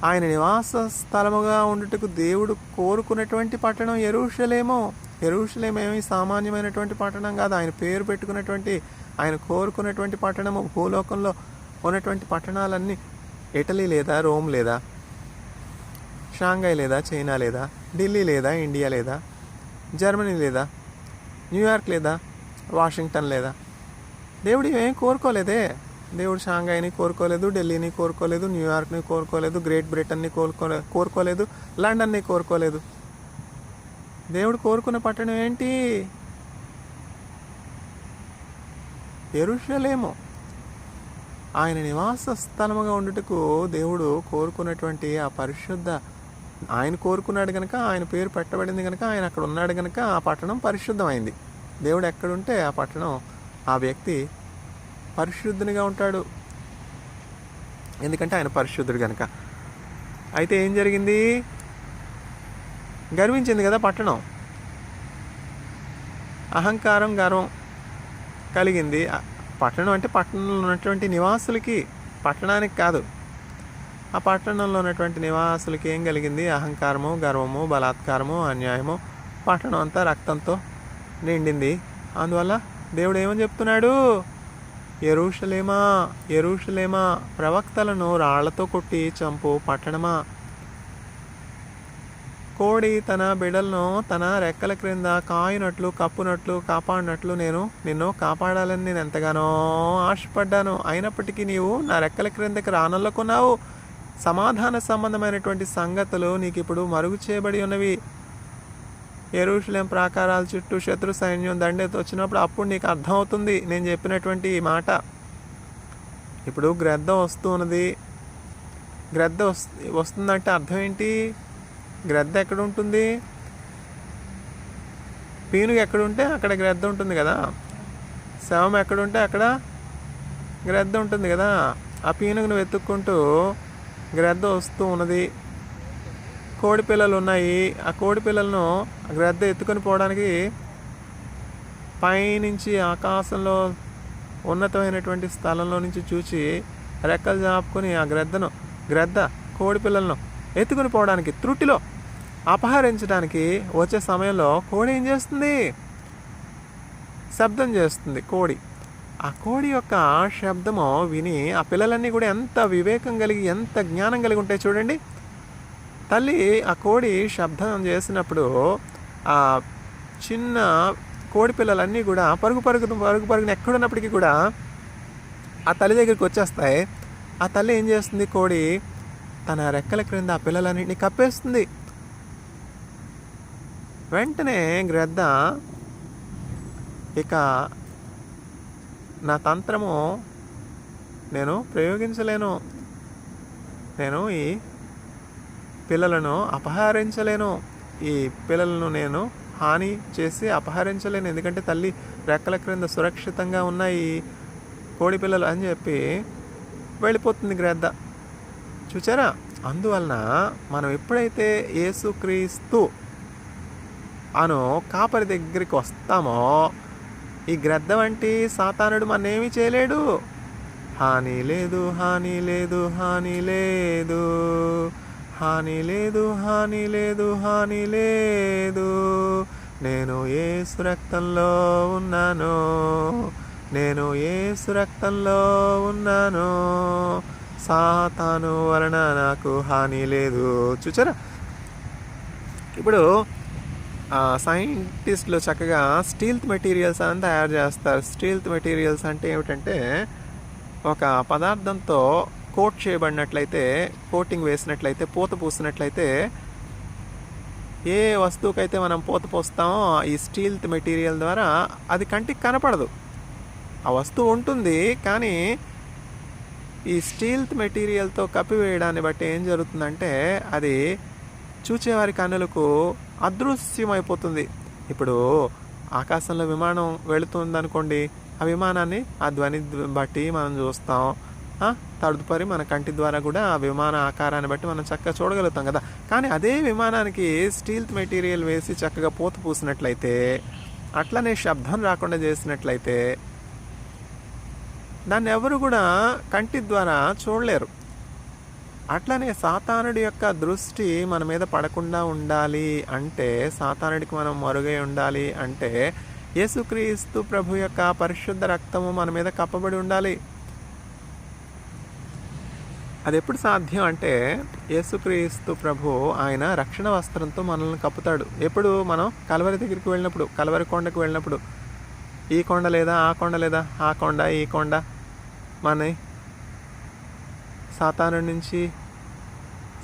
ఆయన నివాస స్థలముగా ఉండుటకు దేవుడు కోరుకున్నటువంటి పట్టణం యెరూషలేము. యెరూషలేం ఏమి సామాన్యమైనటువంటి పట్టణం కాదు. ఆయన పేరు పెట్టుకున్నటువంటి, ఆయన కోరుకున్నటువంటి పట్టణము. భూలోకంలో ఉన్నటువంటి పట్టణాలన్నీ ఇటలీ లేదా, రోమ్ లేదా, షాంఘై లేదా, చైనా లేదా, ఢిల్లీ లేదా, ఇండియా లేదా, జర్మనీ లేదా, న్యూయార్క్ లేదా, వాషింగ్టన్ లేదా, దేవుడు ఏం కోరుకోలేదే. దేవుడు షాంఘైని కోరుకోలేదు, ఢిల్లీని కోరుకోలేదు, న్యూయార్క్ని కోరుకోలేదు, గ్రేట్ బ్రిటన్ని కోరుకోలేదు, లండన్ని కోరుకోలేదు. దేవుడు కోరుకున్న పట్టణం ఏంటి? యెరూషలేము. ఆయన నివాస స్థలముగా ఉండుటకు దేవుడు కోరుకున్నటువంటి ఆ పరిశుద్ధ, ఆయన కోరుకున్నాడు కనుక, ఆయన పేరు పెట్టబడింది కనుక, ఆయన అక్కడ ఉన్నాడు కనుక ఆ పట్టణం పరిశుద్ధమైంది. దేవుడు ఎక్కడుంటే ఆ పట్టణం, ఆ వ్యక్తి పరిశుద్ధునిగా ఉంటాడు, ఎందుకంటే ఆయన పరిశుద్ధుడు కనుక. అయితే ఏం జరిగింది? గర్వించింది కదా పట్టణం, అహంకారం గర్వం కలిగింది. పట్టణం అంటే పట్టణంలో ఉన్నటువంటి నివాసులకి, పట్టణానికి కాదు. ఆ పట్టణంలో ఉన్నటువంటి నివాసులకి ఏం కలిగింది? అహంకారము, గర్వము, బలాత్కారము, అన్యాయము. పట్టణం అంతా రక్తంతో నిండింది. అందువల్ల దేవుడు ఏమని చెప్తున్నాడు? యెరూషలేమా, యెరూషలేమా, ప్రవక్తలను రాళ్లతో కొట్టి చంపు పట్టణమా, కోడి తన బిడలను తన రెక్కల క్రింద కాయునట్లు, కప్పునట్లు, కాపాడినట్లు నేను నిన్ను కాపాడాలని నేను ఎంతగానో ఆశపడ్డాను. అయినప్పటికీ నీవు నా రెక్కల క్రిందకి రానల్లుకున్నావు. సమాధాన సంబంధమైనటువంటి సంగతులు నీకు ఇప్పుడు మరుగు చేయబడి ఉన్నవి. యెరూషలేం ప్రాకారాల చుట్టూ శత్రు సైన్యం దండెత్తి వచ్చినప్పుడు అప్పుడు నీకు అర్థమవుతుంది నేను చెప్పినటువంటి ఈ మాట. ఇప్పుడు గ్రద్ద వస్తున్నది. గ్రద్ద వస్తుందంటే అర్థం ఏంటి? గ్రద్ద ఎక్కడ ఉంటుంది? పీనుగు ఎక్కడుంటే అక్కడ గ్రద్ద ఉంటుంది కదా. శవం ఎక్కడుంటే అక్కడ గ్రద్ద ఉంటుంది కదా. ఆ పీనుగును వెతుక్కుంటూ గ్రద్ద వస్తూ ఉన్నది. కోడి పిల్లలు ఉన్నాయి. ఆ కోడి పిల్లలను గ్రద్ద ఎత్తుకొని పోవడానికి పైనుంచి ఆకాశంలో ఉన్నతమైనటువంటి స్థలంలో నుంచి చూసి రెక్కలు చాపుకొని ఆ గ్రద్ద కోడి పిల్లలను ఎత్తుకొని పోవడానికి, త్రుటిలో అపహరించడానికి వచ్చే సమయంలో కోడి ఏం చేస్తుంది? శబ్దం చేస్తుంది కోడి. ఆ కోడి యొక్క శబ్దము విని ఆ పిల్లలన్నీ కూడా ఎంత వివేకం కలిగి, ఎంత జ్ఞానం కలిగి ఉంటాయి చూడండి. తల్లి ఆ కోడి శబ్దం చేసినప్పుడు ఆ చిన్న కోడి పిల్లలన్నీ కూడా పరుగున ఎక్కడున్నప్పటికీ కూడా ఆ తల్లి దగ్గరికి వచ్చేస్తాయి. ఆ తల్లి ఏం చేస్తుంది? కోడి తన రెక్కల క్రింద ఆ పిల్లలన్నింటినీ కప్పేస్తుంది. వెంటనే గ్రద్ద ఇక నా తంత్రము నేను ప్రయోగించలేను, నేను ఈ పిల్లలను అపహరించలేను, ఈ పిల్లలను నేను హాని చేసి అపహరించలేను, ఎందుకంటే తల్లి రెక్కల క్రింద సురక్షితంగా ఉన్నాయి కోడి పిల్లలు అని చెప్పి వెళ్ళిపోతుంది గ్రద్ద. చూచారా? అందువలన మనం ఎప్పుడైతే యేసుక్రీస్తు అను కాపరి దగ్గరికి వస్తామో ఈ గ్రద్ద వంటి సాతానుడు మన్నేమీ చేయలేడు. హాని లేదు, హాని లేదు, హాని లేదు, హాని లేదు, హాని లేదు, హాని లేదు. నేను యేసు రక్తంలో ఉన్నాను, నేను యేసు రక్తంలో ఉన్నాను, సాతాను వలన నాకు హాని లేదు. చూచారా? ఇప్పుడు సైంటిస్టులు చక్కగా స్టీల్త్ మెటీరియల్స్ అని తయారు చేస్తారు. స్టీల్త్ మెటీరియల్స్ అంటే ఏమిటంటే, ఒక పదార్థంతో కోట్ చేయబడినట్లయితే, కోటింగ్ వేసినట్లయితే, పూత పూసినట్లయితే, ఏ వస్తువుకైతే మనం పూత పోస్తామో ఈ స్టీల్త్ మెటీరియల్ ద్వారా అది కంటికి కనపడదు. ఆ వస్తువు ఉంటుంది, కానీ ఈ స్టీల్త్ మెటీరియల్తో కప్పివేయడాన్ని బట్టి ఏం జరుగుతుందంటే అది చూచేవారి కన్నులకు అదృశ్యమైపోతుంది. ఇప్పుడు ఆకాశంలో విమానం వెళుతుందనుకోండి, ఆ విమానాన్ని ఆ ధ్వని బట్టి మనం చూస్తాం. తదుపరి మన కంటి ద్వారా కూడా ఆ విమాన ఆకారాన్ని బట్టి మనం చక్కగా చూడగలుగుతాం కదా. కానీ అదే విమానానికి స్టీల్త్ మెటీరియల్ వేసి చక్కగా పూత పూసినట్లయితే, అట్లనే శబ్దం రాకుండా చేసినట్లయితే దాన్ని ఎవరు కూడా కంటి ద్వారా చూడలేరు. అట్లనే సాతానుడి యొక్క దృష్టి మన మీద పడకుండా ఉండాలి అంటే, సాతానుడికి మనం మరుగై ఉండాలి అంటే, యేసుక్రీస్తు ప్రభు యొక్క పరిశుద్ధ రక్తము మన మీద కప్పబడి ఉండాలి. అది ఎప్పుడు సాధ్యం అంటే, యేసుక్రీస్తు ప్రభు ఆయన రక్షణ వస్త్రంతో మనల్ని కప్పుతాడు. ఎప్పుడు? మనం కల్వరి దగ్గరికి వెళ్ళినప్పుడు, కల్వరి కొండకు వెళ్ళినప్పుడు. ఈ కొండ లేదా ఆ కొండ లేదా ఆ కొండ ఈ కొండ మన సాతానుడి నుంచి,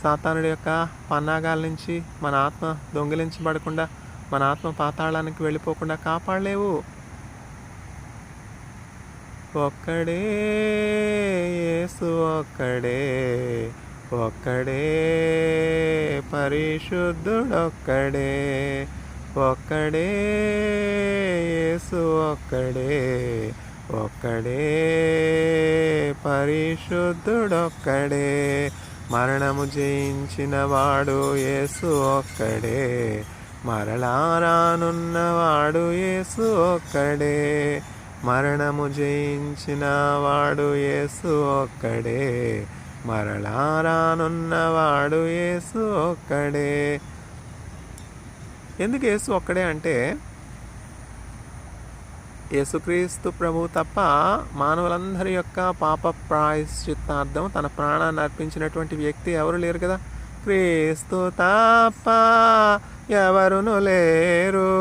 సాతానుడి యొక్క పన్నాగాల నుంచి మన ఆత్మ దొంగిలించబడకుండా, మన ఆత్మ పాతాళానికి వెళ్ళిపోకుండా కాపాడలేవు. ఒక్కడే యేసు, ఒక్కడే, ఒక్కడే పరిశుద్ధుడొక్కడే, ఒక్కడే యేసు, ఒక్కడే, ఒక్కడే పరిశుద్ధుడొక్కడే. మరణము జయించిన వాడు యేసు ఒక్కడే, మరలా రానున్నవాడు యేసు ఒక్కడే. మరణము జయించిన వాడు యేసు ఒక్కడే, మరలా రానున్నవాడు యేసు ఒక్కడే. ఎందుకు యేసు ఒక్కడే అంటే, యేసుక్రీస్తు ప్రభు తప్ప మానవులందరి యొక్క పాప ప్రాయశ్చిత్తార్థం తన ప్రాణాన్ని అర్పించినటువంటి వ్యక్తి ఎవరు లేరు కదా. క్రీస్తు తప్ప ఎవరును లేరు,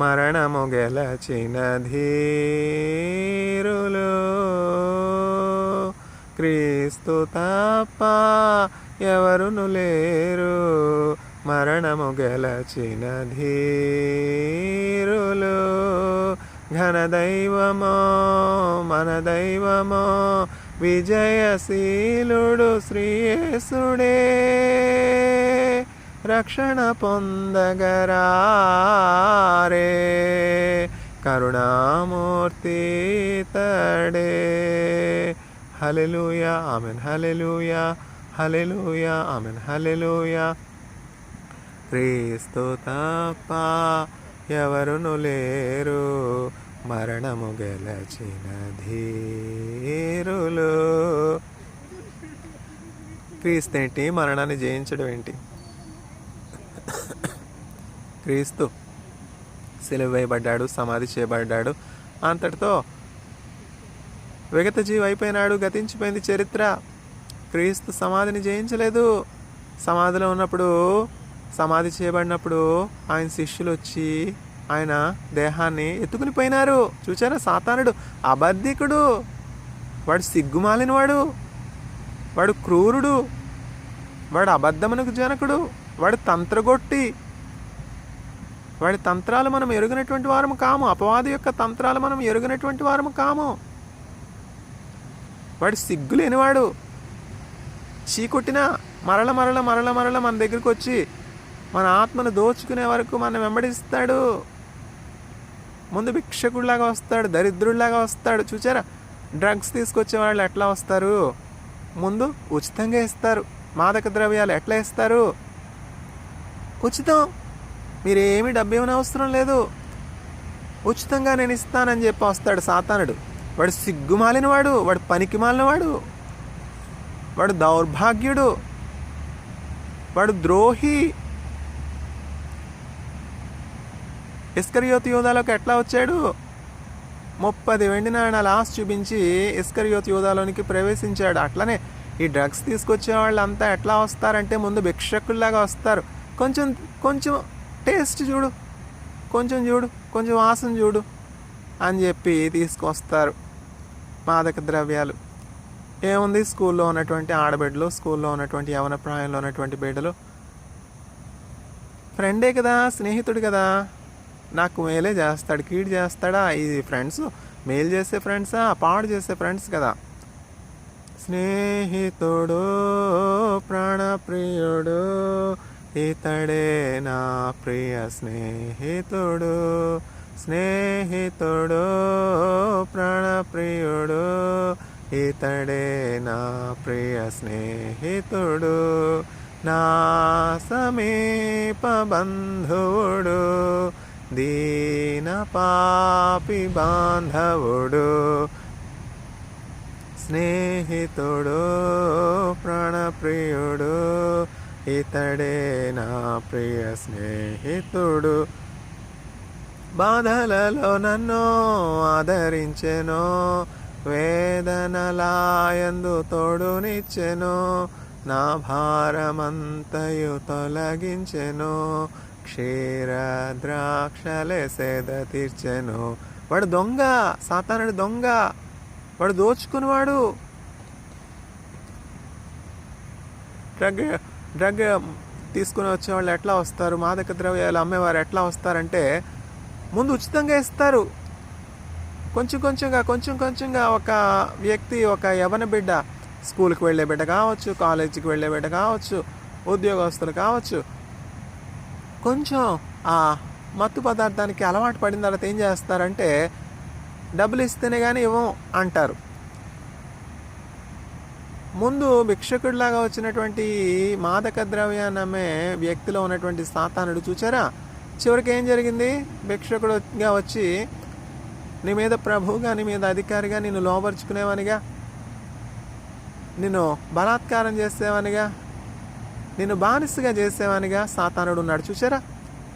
మరణము గెలచిన ధీరులు. క్రీస్తు తప్ప ఎవరును లేరు, మరణము గెలచిన ధీరులు. ఘనదైవమో మన దైవమో, విజయశీలుడు శ్రీయేసుడే. రక్షణ పొందగరారే, కరుణామూర్తి తడే. హల్లెలూయా, ఆమెన్, హల్లెలూయా, హల్లెలూయా, ఆమెన్, హల్లెలూయా. క్రీస్తు తప్ప ఎవరును లేరు, మరణము గెలచిన ధీరులు. క్రీస్తు ఏంటి? మరణాన్ని జయించడం ఏంటి? క్రీస్తు సిలువ వేయబడ్డాడు, సమాధి చేయబడ్డాడు, అంతటితో విగత జీవి అయిపోయినాడు, గతించిపోయింది చరిత్ర. క్రీస్తు సమాధిని జయించలేదు. సమాధిలో ఉన్నప్పుడు, సమాధి చేయబడినప్పుడు ఆయన శిష్యులు వచ్చి ఆయన దేహాన్ని ఎత్తుకుని పోయినారు. చూచారా? సాతానుడు అబద్ధికుడు, వాడు సిగ్గుమాలినవాడు, వాడు క్రూరుడు, వాడు అబద్ధమునకు జనకుడు, వాడు తంత్రగొట్టి. వాడి తంత్రాలు మనం ఎరుగినటువంటి వారము కాము. అపవాది యొక్క తంత్రాలు మనం ఎరుగినటువంటి వారము కాము. వాడు సిగ్గులేనివాడు. చీకొట్టినా మరల మరల మరల మరల మన దగ్గరికి వచ్చి మన ఆత్మను దోచుకునే వరకు మనం వెంబడిస్తాడు. ముందు భిక్షకుడిలాగా వస్తాడు, దరిద్రుడిలాగా వస్తాడు. చూచారా? డ్రగ్స్ తీసుకొచ్చే వాళ్ళు ఎట్లా వస్తారు? ముందు ఉచితంగా ఇస్తారు. మాదక ద్రవ్యాలు ఎట్లా ఇస్తారు? ఉచితం, మీరేమీ డబ్బు ఏమైనా అవసరం లేదు, ఉచితంగా నేను ఇస్తానని చెప్పి వస్తాడు సాతానుడు. వాడు సిగ్గుమాలినవాడు, వాడు పనికి మాలినవాడు, వాడు దౌర్భాగ్యుడు, వాడు ద్రోహి. ఇస్కరియోతు యూదాలోకి ఎట్లా వచ్చాడు? 30 వెండి నాణాలు ఆశ చూపించి ఇస్కరియోతు యూదాలోనికి ప్రవేశించాడు. అట్లనే ఈ డ్రగ్స్ తీసుకొచ్చే వాళ్ళు అంతా ఎట్లా వస్తారంటే ముందు భిక్షకుల్లాగా వస్తారు. కొంచెం కొంచెం టేస్ట్ చూడు, కొంచెం చూడు, కొంచెం వాసన చూడు అని చెప్పి తీసుకొస్తారు మాదక ద్రవ్యాలు. ఏముంది? స్కూల్లో ఉన్నటువంటి ఆడబిడ్డలు, స్కూల్లో ఉన్నటువంటి యవన ప్రాయంలో ఉన్నటువంటి బిడ్డలు, ఫ్రెండే కదా, స్నేహితుడు కదా, నాకు మేలే చేస్తాడు, కీడు చేస్తాడా? ఇది ఫ్రెండ్స్ మేలు చేసే ఫ్రెండ్సా, పాడు చేసే ఫ్రెండ్స్ కదా. స్నేహితుడు ప్రాణప్రియుడు, ఇతడే నా ప్రియ స్నేహితుడు. స్నేహితుడు ప్రాణప్రియుడు, ఇతడే నా ప్రియ స్నేహితుడు. నా సమీప బంధువుడు, దీన పాపి బాంధవుడు. స్నేహితుడు ప్రాణప్రియుడు, ఇతడే నా ప్రియ స్నేహితుడు. బాధలలో నన్ను ఆదరించెను, వేదనలాయందు తోడునిచ్చెను. నా భారమంతయు తొలగించెను, క్షీర ద్రాక్షలే సేద తీర్చెను. వాడు దొంగ, సాతానుడు దొంగ. వాడు దోచుకునేవాడు. డ్రగ్ తీసుకుని వచ్చేవాళ్ళు ఎట్లా వస్తారు, మాదక ద్రవ్యాలు అమ్మేవారు ఎట్లా వస్తారంటే ముందు ఉచితంగా ఇస్తారు. కొంచెం కొంచెంగా ఒక వ్యక్తి, ఒక యవన బిడ్డ, స్కూల్కి వెళ్ళే బిడ్డ కావచ్చు, కాలేజీకి వెళ్ళే బిడ్డ కావచ్చు, ఉద్యోగస్తులు కావచ్చు, కొంచెం ఆ మత్తు పదార్థానికి అలవాటు పడిన తర్వాత ఏం చేస్తారంటే డబ్బులు ఇస్తేనే కానీ ఇవ్వం అంటారు. ముందు భిక్షకుడిలాగా వచ్చినటువంటి మాదక ద్రవ్యాన్ని అమ్మే వ్యక్తిలో ఉన్నటువంటి సాతానుడు చూచారా, చివరికి ఏం జరిగింది? భిక్షకుడుగా వచ్చి నీ మీద ప్రభువుగా, నీ మీద అధికారిగా, నిన్ను లోపరుచుకునేవానిగా, నిన్ను బలాత్కారం చేసేవానిగా, నిన్ను బానిసగా చేసేవానిగా సాతానుడు ఉన్నాడు. చూసారా,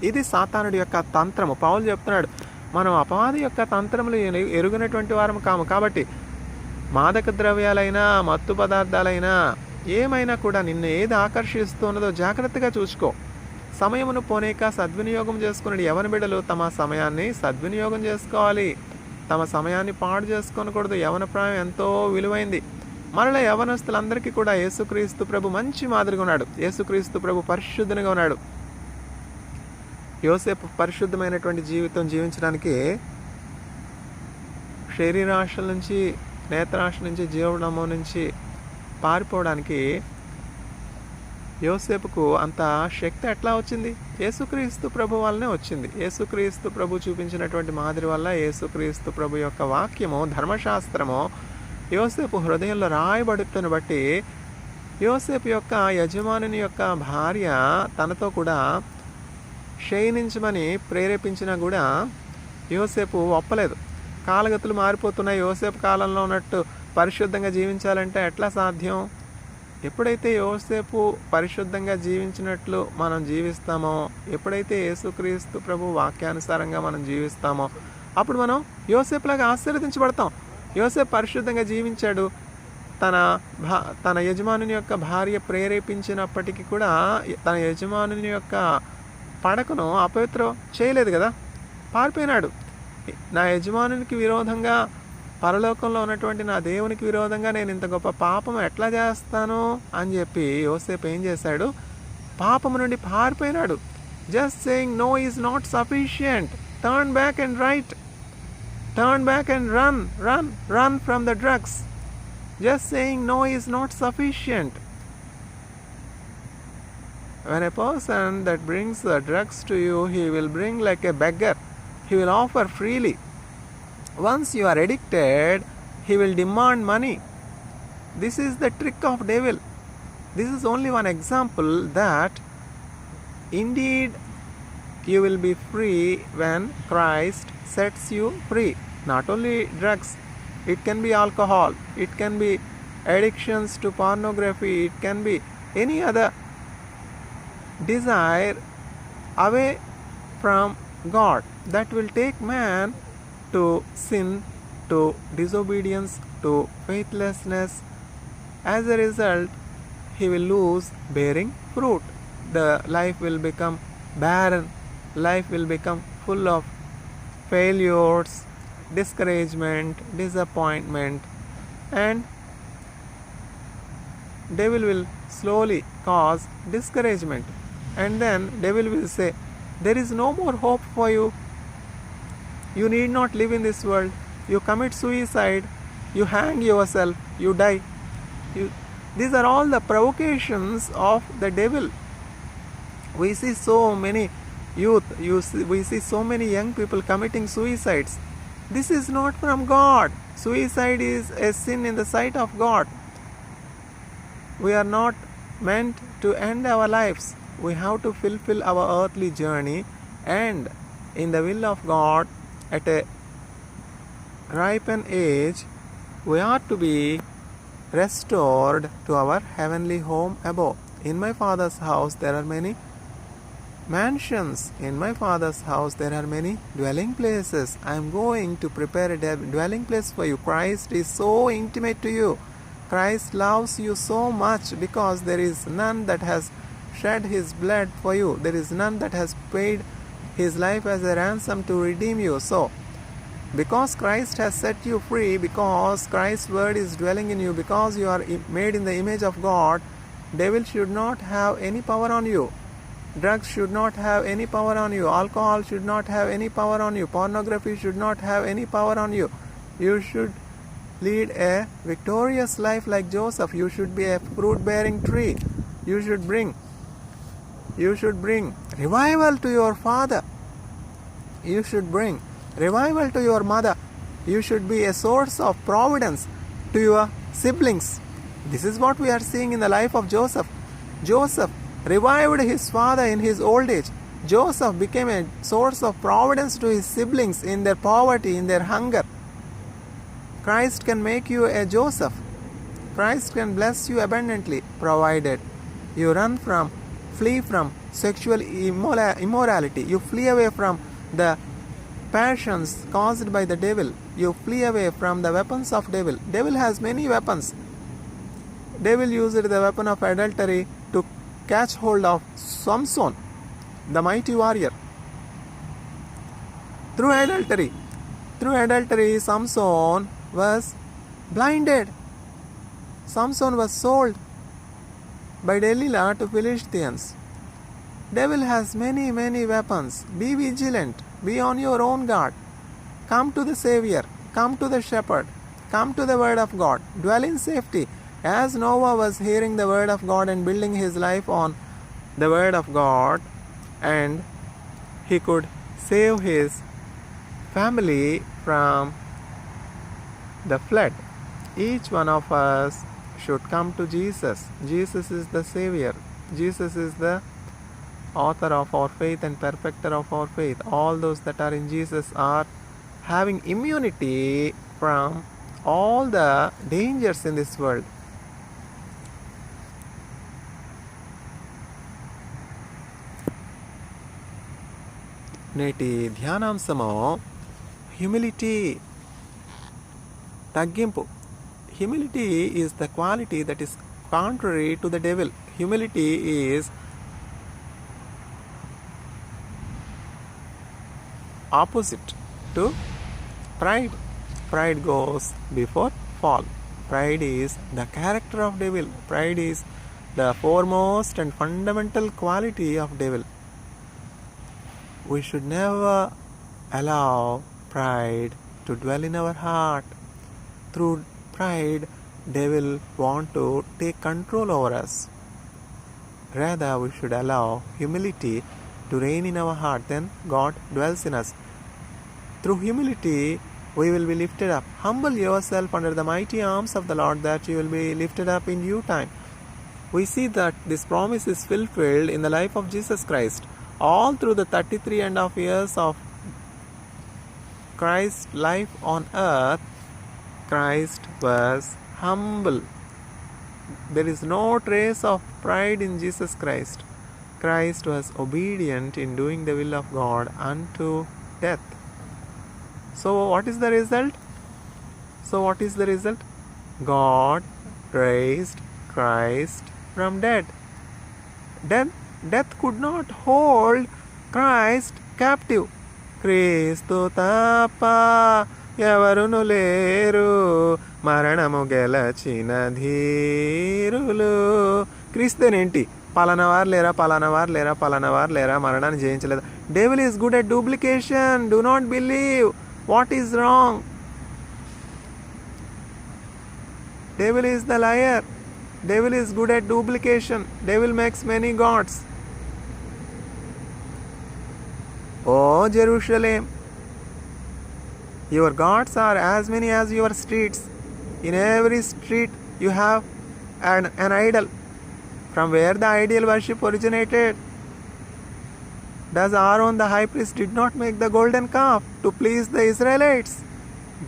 ఇది సాతానుడి యొక్క తంత్రము. పౌలు చెప్తున్నాడు, మనం అపవాది యొక్క తంత్రములు ఎరుగినటువంటి వారము కాము. కాబట్టి మాదక ద్రవ్యాలైనా మత్తు పదార్థాలైనా ఏమైనా కూడా నిన్ను ఏది ఆకర్షిస్తున్నదో జాగ్రత్తగా చూసుకో. సమయమును పోనేక సద్వినియోగం చేసుకునే యవన బిడ్డలు తమ సమయాన్ని సద్వినియోగం చేసుకోవాలి. తమ సమయాన్ని పాడు చేసుకోనకూడదు. యవన ప్రాయం ఎంతో విలువైంది. మరలా యవనస్తులందరికీ కూడా యేసుక్రీస్తు ప్రభు మంచి మాదిరిగా ఉన్నాడు. యేసుక్రీస్తు ప్రభు పరిశుద్ధంగా ఉన్నాడు. యోసేపు పరిశుద్ధమైనటువంటి జీవితం జీవించడానికి శరీరాశల నుంచి, నేత్రాశ నుంచి, జీవనము నుంచి పారిపోవడానికి యోసేపుకు అంత శక్తి ఎట్లా వచ్చింది? యేసుక్రీస్తు ప్రభు వల్లనే వచ్చింది. యేసుక్రీస్తు ప్రభు చూపించినటువంటి మాదిరి వల్ల, యేసుక్రీస్తు ప్రభు యొక్క వాక్యము, ధర్మశాస్త్రము యోసేపు హృదయంలో రాయబడుతున్న బట్టి యోసేపు యొక్క యజమానుని యొక్క భార్య తనతో కూడా శయనించమని ప్రేరేపించినా కూడా యోసేపు ఒప్పలేదు. కాలగతులు మారిపోతున్నాయి. యోసేపు కాలంలో ఉన్నట్టు పరిశుద్ధంగా జీవించాలంటే ఎట్లా సాధ్యం? ఎప్పుడైతే యోసేపు పరిశుద్ధంగా జీవించినట్లు మనం జీవిస్తామో, ఎప్పుడైతే యేసుక్రీస్తు ప్రభు వాక్యానుసారంగా మనం జీవిస్తామో, అప్పుడు మనం యోసేపులాగా ఆశీర్వదించబడతాం. యోసేపు పరిశుద్ధంగా జీవించాడు. తన యజమానుని యొక్క భార్య ప్రేరేపించినప్పటికీ కూడా తన యజమానుని యొక్క పడకను అపవిత్రం చేయలేదు కదా, పారిపోయినాడు. నా యజమానునికి విరోధంగా, పరలోకంలో ఉన్నటువంటి నా దేవునికి విరోధంగా నేను ఇంత గొప్ప పాపం ఎట్లా చేస్తాను అని చెప్పి యోసేపు ఏం చేశాడు? పాపము నుండి పారిపోయినాడు. Just saying no is not sufficient. Turn back and right. Turn back and run from the drugs. Just saying no is not sufficient. When a person that brings the drugs to you, he will bring like a beggar. He will offer freely. Once you are addicted, he will demand money. This is the trick of devil. This is only one example that indeed you will be free when Christ sets you free. Not only drugs, it can be alcohol, it can be addictions to pornography, it can be any other desire away from God that will take man to sin, to disobedience, to faithlessness. As a result, he will lose bearing fruit. The life will become barren. Life will become full of failures, discouragement, disappointment, and devil will slowly cause discouragement, and then devil will say, there is no more hope for you. You need not live in this world. You commit suicide, you hang yourself, you die. These are all the provocations of the devil. We see so many youth, we see so many young people committing suicides. This is not from God. Suicide is a sin in the sight of God. We are not meant to end our lives. We have to fulfill our earthly journey, and in the will of God, at a ripened age, we are to be restored to our heavenly home above. In my Father's house there are many mansions. In my Father's house there are many dwelling places. I am going to prepare a dwelling place for you. Christ is so intimate to you. Christ loves you so much because there is none that has shed his blood for you. There is none that has paid his life as a ransom to redeem you. So Because Christ has set you free, because Christ's word is dwelling in you, because you are made in the image of God, devil should not have any power on you. Drugs should not have any power on you. Alcohol should not have any power on you. Pornography should not have any power on you. You should lead a victorious life like Joseph. You should be a fruit-bearing tree. You should bring revival to your father. You should bring revival to your mother. You should be a source of providence to your siblings. This is what we are seeing in the life of Joseph. Joseph revived his father in his old age. Joseph became a source of providence to his siblings in their poverty, in their hunger. Christ can make you a Joseph. Christ can bless you abundantly, provided you flee from sexual immorality. You flee away from the passions caused by the devil. You flee away from the weapons of devil. Devil has many weapons. Devil used the weapon of adultery to catch hold of Samson, the mighty warrior. Through adultery, Samson was blinded. Samson was sold by Delilah to Philistines. Devil has many weapons. Be vigilant. Be on your own guard. Come to the Savior. Come to the Shepherd. Come to the Word of God. Dwell in safety. As Noah was hearing the Word of God and building his life on the Word of God, and he could save his family from the flood. Each one of us should come to Jesus. Jesus is the Savior. Jesus is the author of our faith and perfecter of our faith. All those that are in Jesus are having immunity from all the dangers in this world. నేటి ధ్యానాంశము humility, తగ్గింపు. Humility is the quality that is contrary to the devil. Humility is opposite to pride. Pride goes before fall. Pride is the character of devil. Pride is the foremost and fundamental quality of devil. We should never allow pride to dwell in our heart. Through pride, devil want to take control over us. Rather, we should allow humility to reign in our heart. Then God dwells in us. Through humility, we will be lifted up. Humble yourself under the mighty arms of the Lord, that you will be lifted up in due time. We see that this promise is fulfilled in the life of Jesus Christ. All through the 33.5 years of Christ's life on earth, Christ was humble. There is no trace of pride in Jesus Christ. Christ was obedient in doing the will of God unto death. So what is the result? God raised Christ from dead. Death could not hold Christ captive. క్రీస్తు తప్ప ఎవరును లేరు, మరణము గెలచిన ధీరులు. క్రీస్తునేంటి? పలానవారు లేరా మరణాన్ని జయించలేదు. Devil is good at duplication. Do not believe what is wrong. Devil is the liar. Devil is good at duplication. Devil makes many gods. Oh Jerusalem, your gods are as many as your streets. In every street you have an idol. From where the idol worship originated? Does Aaron the high priest did not make the golden calf to please the Israelites?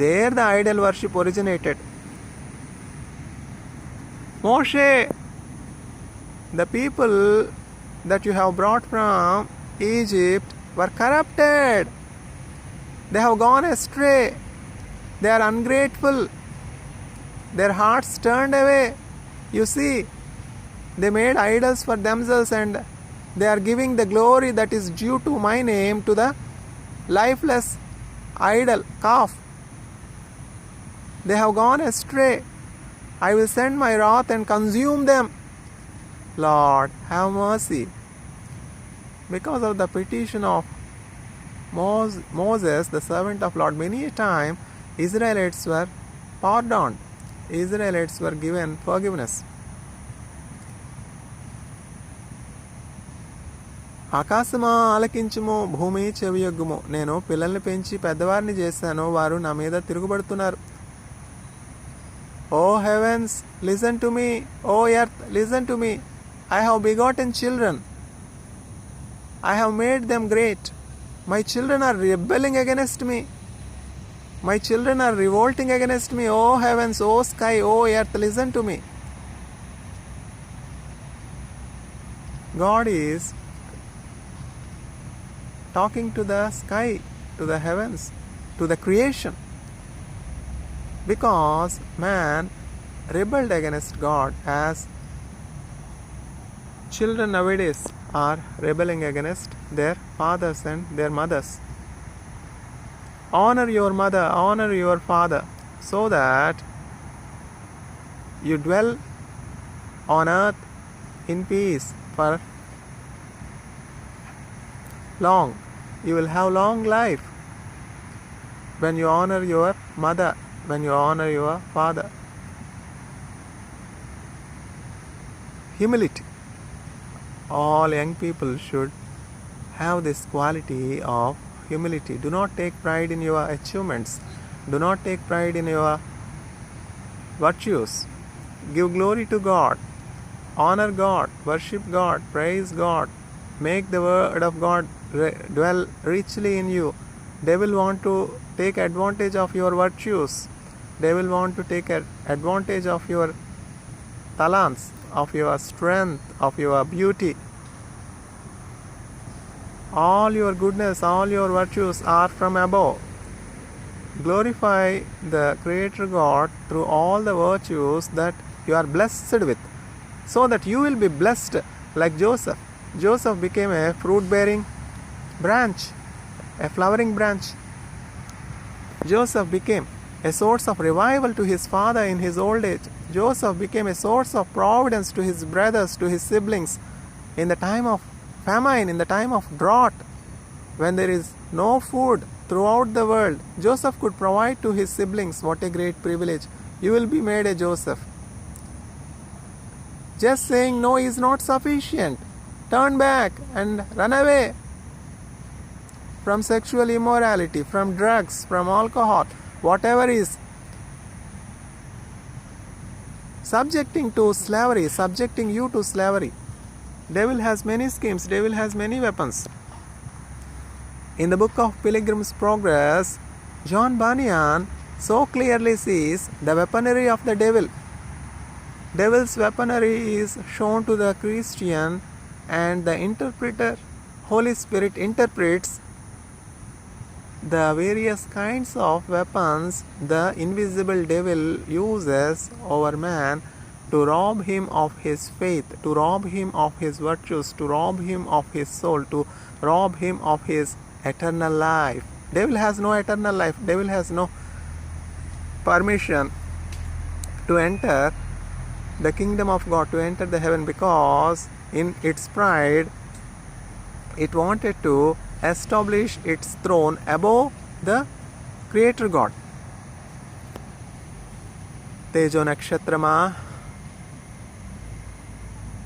There the idol worship originated. Moshe, the people that you have brought from Egypt were corrupted. They have gone astray. They are ungrateful. Their hearts turned away. You see, they made idols for themselves, and they are giving the glory that is due to my name to the lifeless idol, calf. They have gone astray. I will send my wrath and consume them. Lord, have mercy. Because of the petition of Moses, the servant of Lord, many a time Israelites were pardoned. Israelites were given forgiveness. ఆకాశమా ఆలకించుము, భూమి చెవియొగ్గుము. నేను పిల్లల్ని పెంచి పెద్దవారిని చేశాను, వారు నా మీద తిరుగుబడుతున్నారు. O heavens, listen to me. O earth, listen to me. I have begotten children. I have made them great. My children are rebelling against me. My children are revolting against me. O heavens, O sky, O earth, listen to me. God is talking to the sky, to the heavens, to the creation. Because man rebelled against God, as children nowadays are rebelling against their fathers and their mothers. Honor your mother, honor your father, so that you dwell on earth in peace for long. You will have long life when you honor your mother, when you honor your father. Humility. All young people should have this quality of humility. Do not take pride in your achievements. Do not take pride in your virtues. Give glory to God. Honor God. Worship God. Praise God. Make the word of God dwell richly in you. They will want to take advantage of your virtues. They will want to take advantage of your talents, of your strength, of your beauty. All your goodness, all your virtues are from above. Glorify the Creator God through all the virtues that you are blessed with, so that you will be blessed like Joseph. Joseph became a fruit-bearing branch, a flowering branch. Joseph became a source of revival to his father in his old age. Joseph became a source of providence to his brothers, to his siblings in the time of famine, in the time of drought, when there is no food throughout the world. Joseph could provide to his siblings. What a great privilege. You will be made a Joseph. Just saying no is not sufficient. Turn back and run away from sexual immorality, from drugs, from alcohol, whatever is subjecting you to slavery. Devil has many schemes, devil has many weapons. In the book of Pilgrim's Progress, John Bunyan so clearly sees the weaponry of the devil. Devil's weaponry is shown to the Christian, and the interpreter, Holy Spirit, interprets the various kinds of weapons the invisible devil uses over man to rob him of his faith, to rob him of his virtues, to rob him of his soul, to rob him of his eternal life. Devil has no eternal life. Devil has no permission to enter the kingdom of God, to enter the heaven, because in its pride it wanted to establish its throne above the Creator God. తేజో నక్షత్రమా,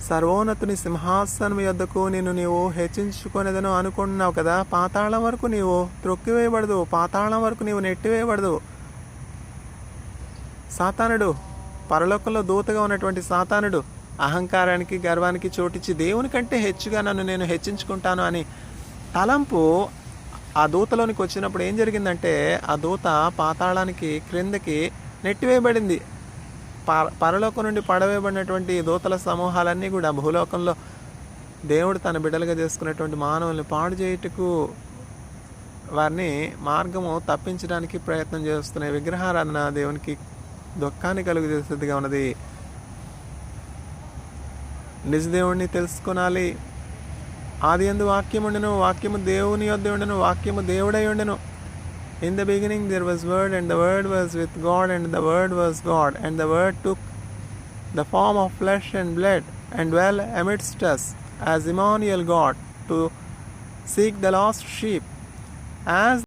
సర్వోన్నతుని సింహాసనం యొద్దకు నిన్ను నీవు హెచ్చించుకొనేదను అనుకుంటున్నావు కదా. పాతాళం వరకు నీవు త్రొక్కివేయబడదు, పాతాళం వరకు నీవు నెట్టివేయబడదు. సాతానుడు, పరలోకంలో దూతగా ఉన్నటువంటి సాతానుడు అహంకారానికి, గర్వానికి చోటిచ్చి దేవుని కంటే హెచ్చుగా నన్ను నేను హెచ్చించుకుంటాను అని తలంపు ఆ దూతలోనికి వచ్చినప్పుడు ఏం జరిగిందంటే, ఆ దూత పాతాళానికి క్రిందకి నెట్టివేయబడింది. పరలోకం నుండి పడవేయబడినటువంటి దూతల సమూహాలన్నీ కూడా భూలోకంలో దేవుడు తన బిడ్డలుగా చేసుకున్నటువంటి మానవుల్ని పాడు చేయుటకు, వారిని మార్గము తప్పించడానికి ప్రయత్నం చేస్తున్నాయి. విగ్రహారాధన దేవునికి దుఃఖాన్ని కలుగజేసేదిగా ఉన్నది. నిజదేవుడిని తెలుసుకొనాలి. ఆది యందు వాక్యము ఉండెను, వాక్యము దేవుని యొద్ద ఉండెను, వాక్యము దేవుడై ఉండెను. In the beginning there was Word, and the Word was with God, and the Word was God. And the Word took the form of flesh and blood, and dwelt amidst us as Emmanuel God, to seek the lost sheep. As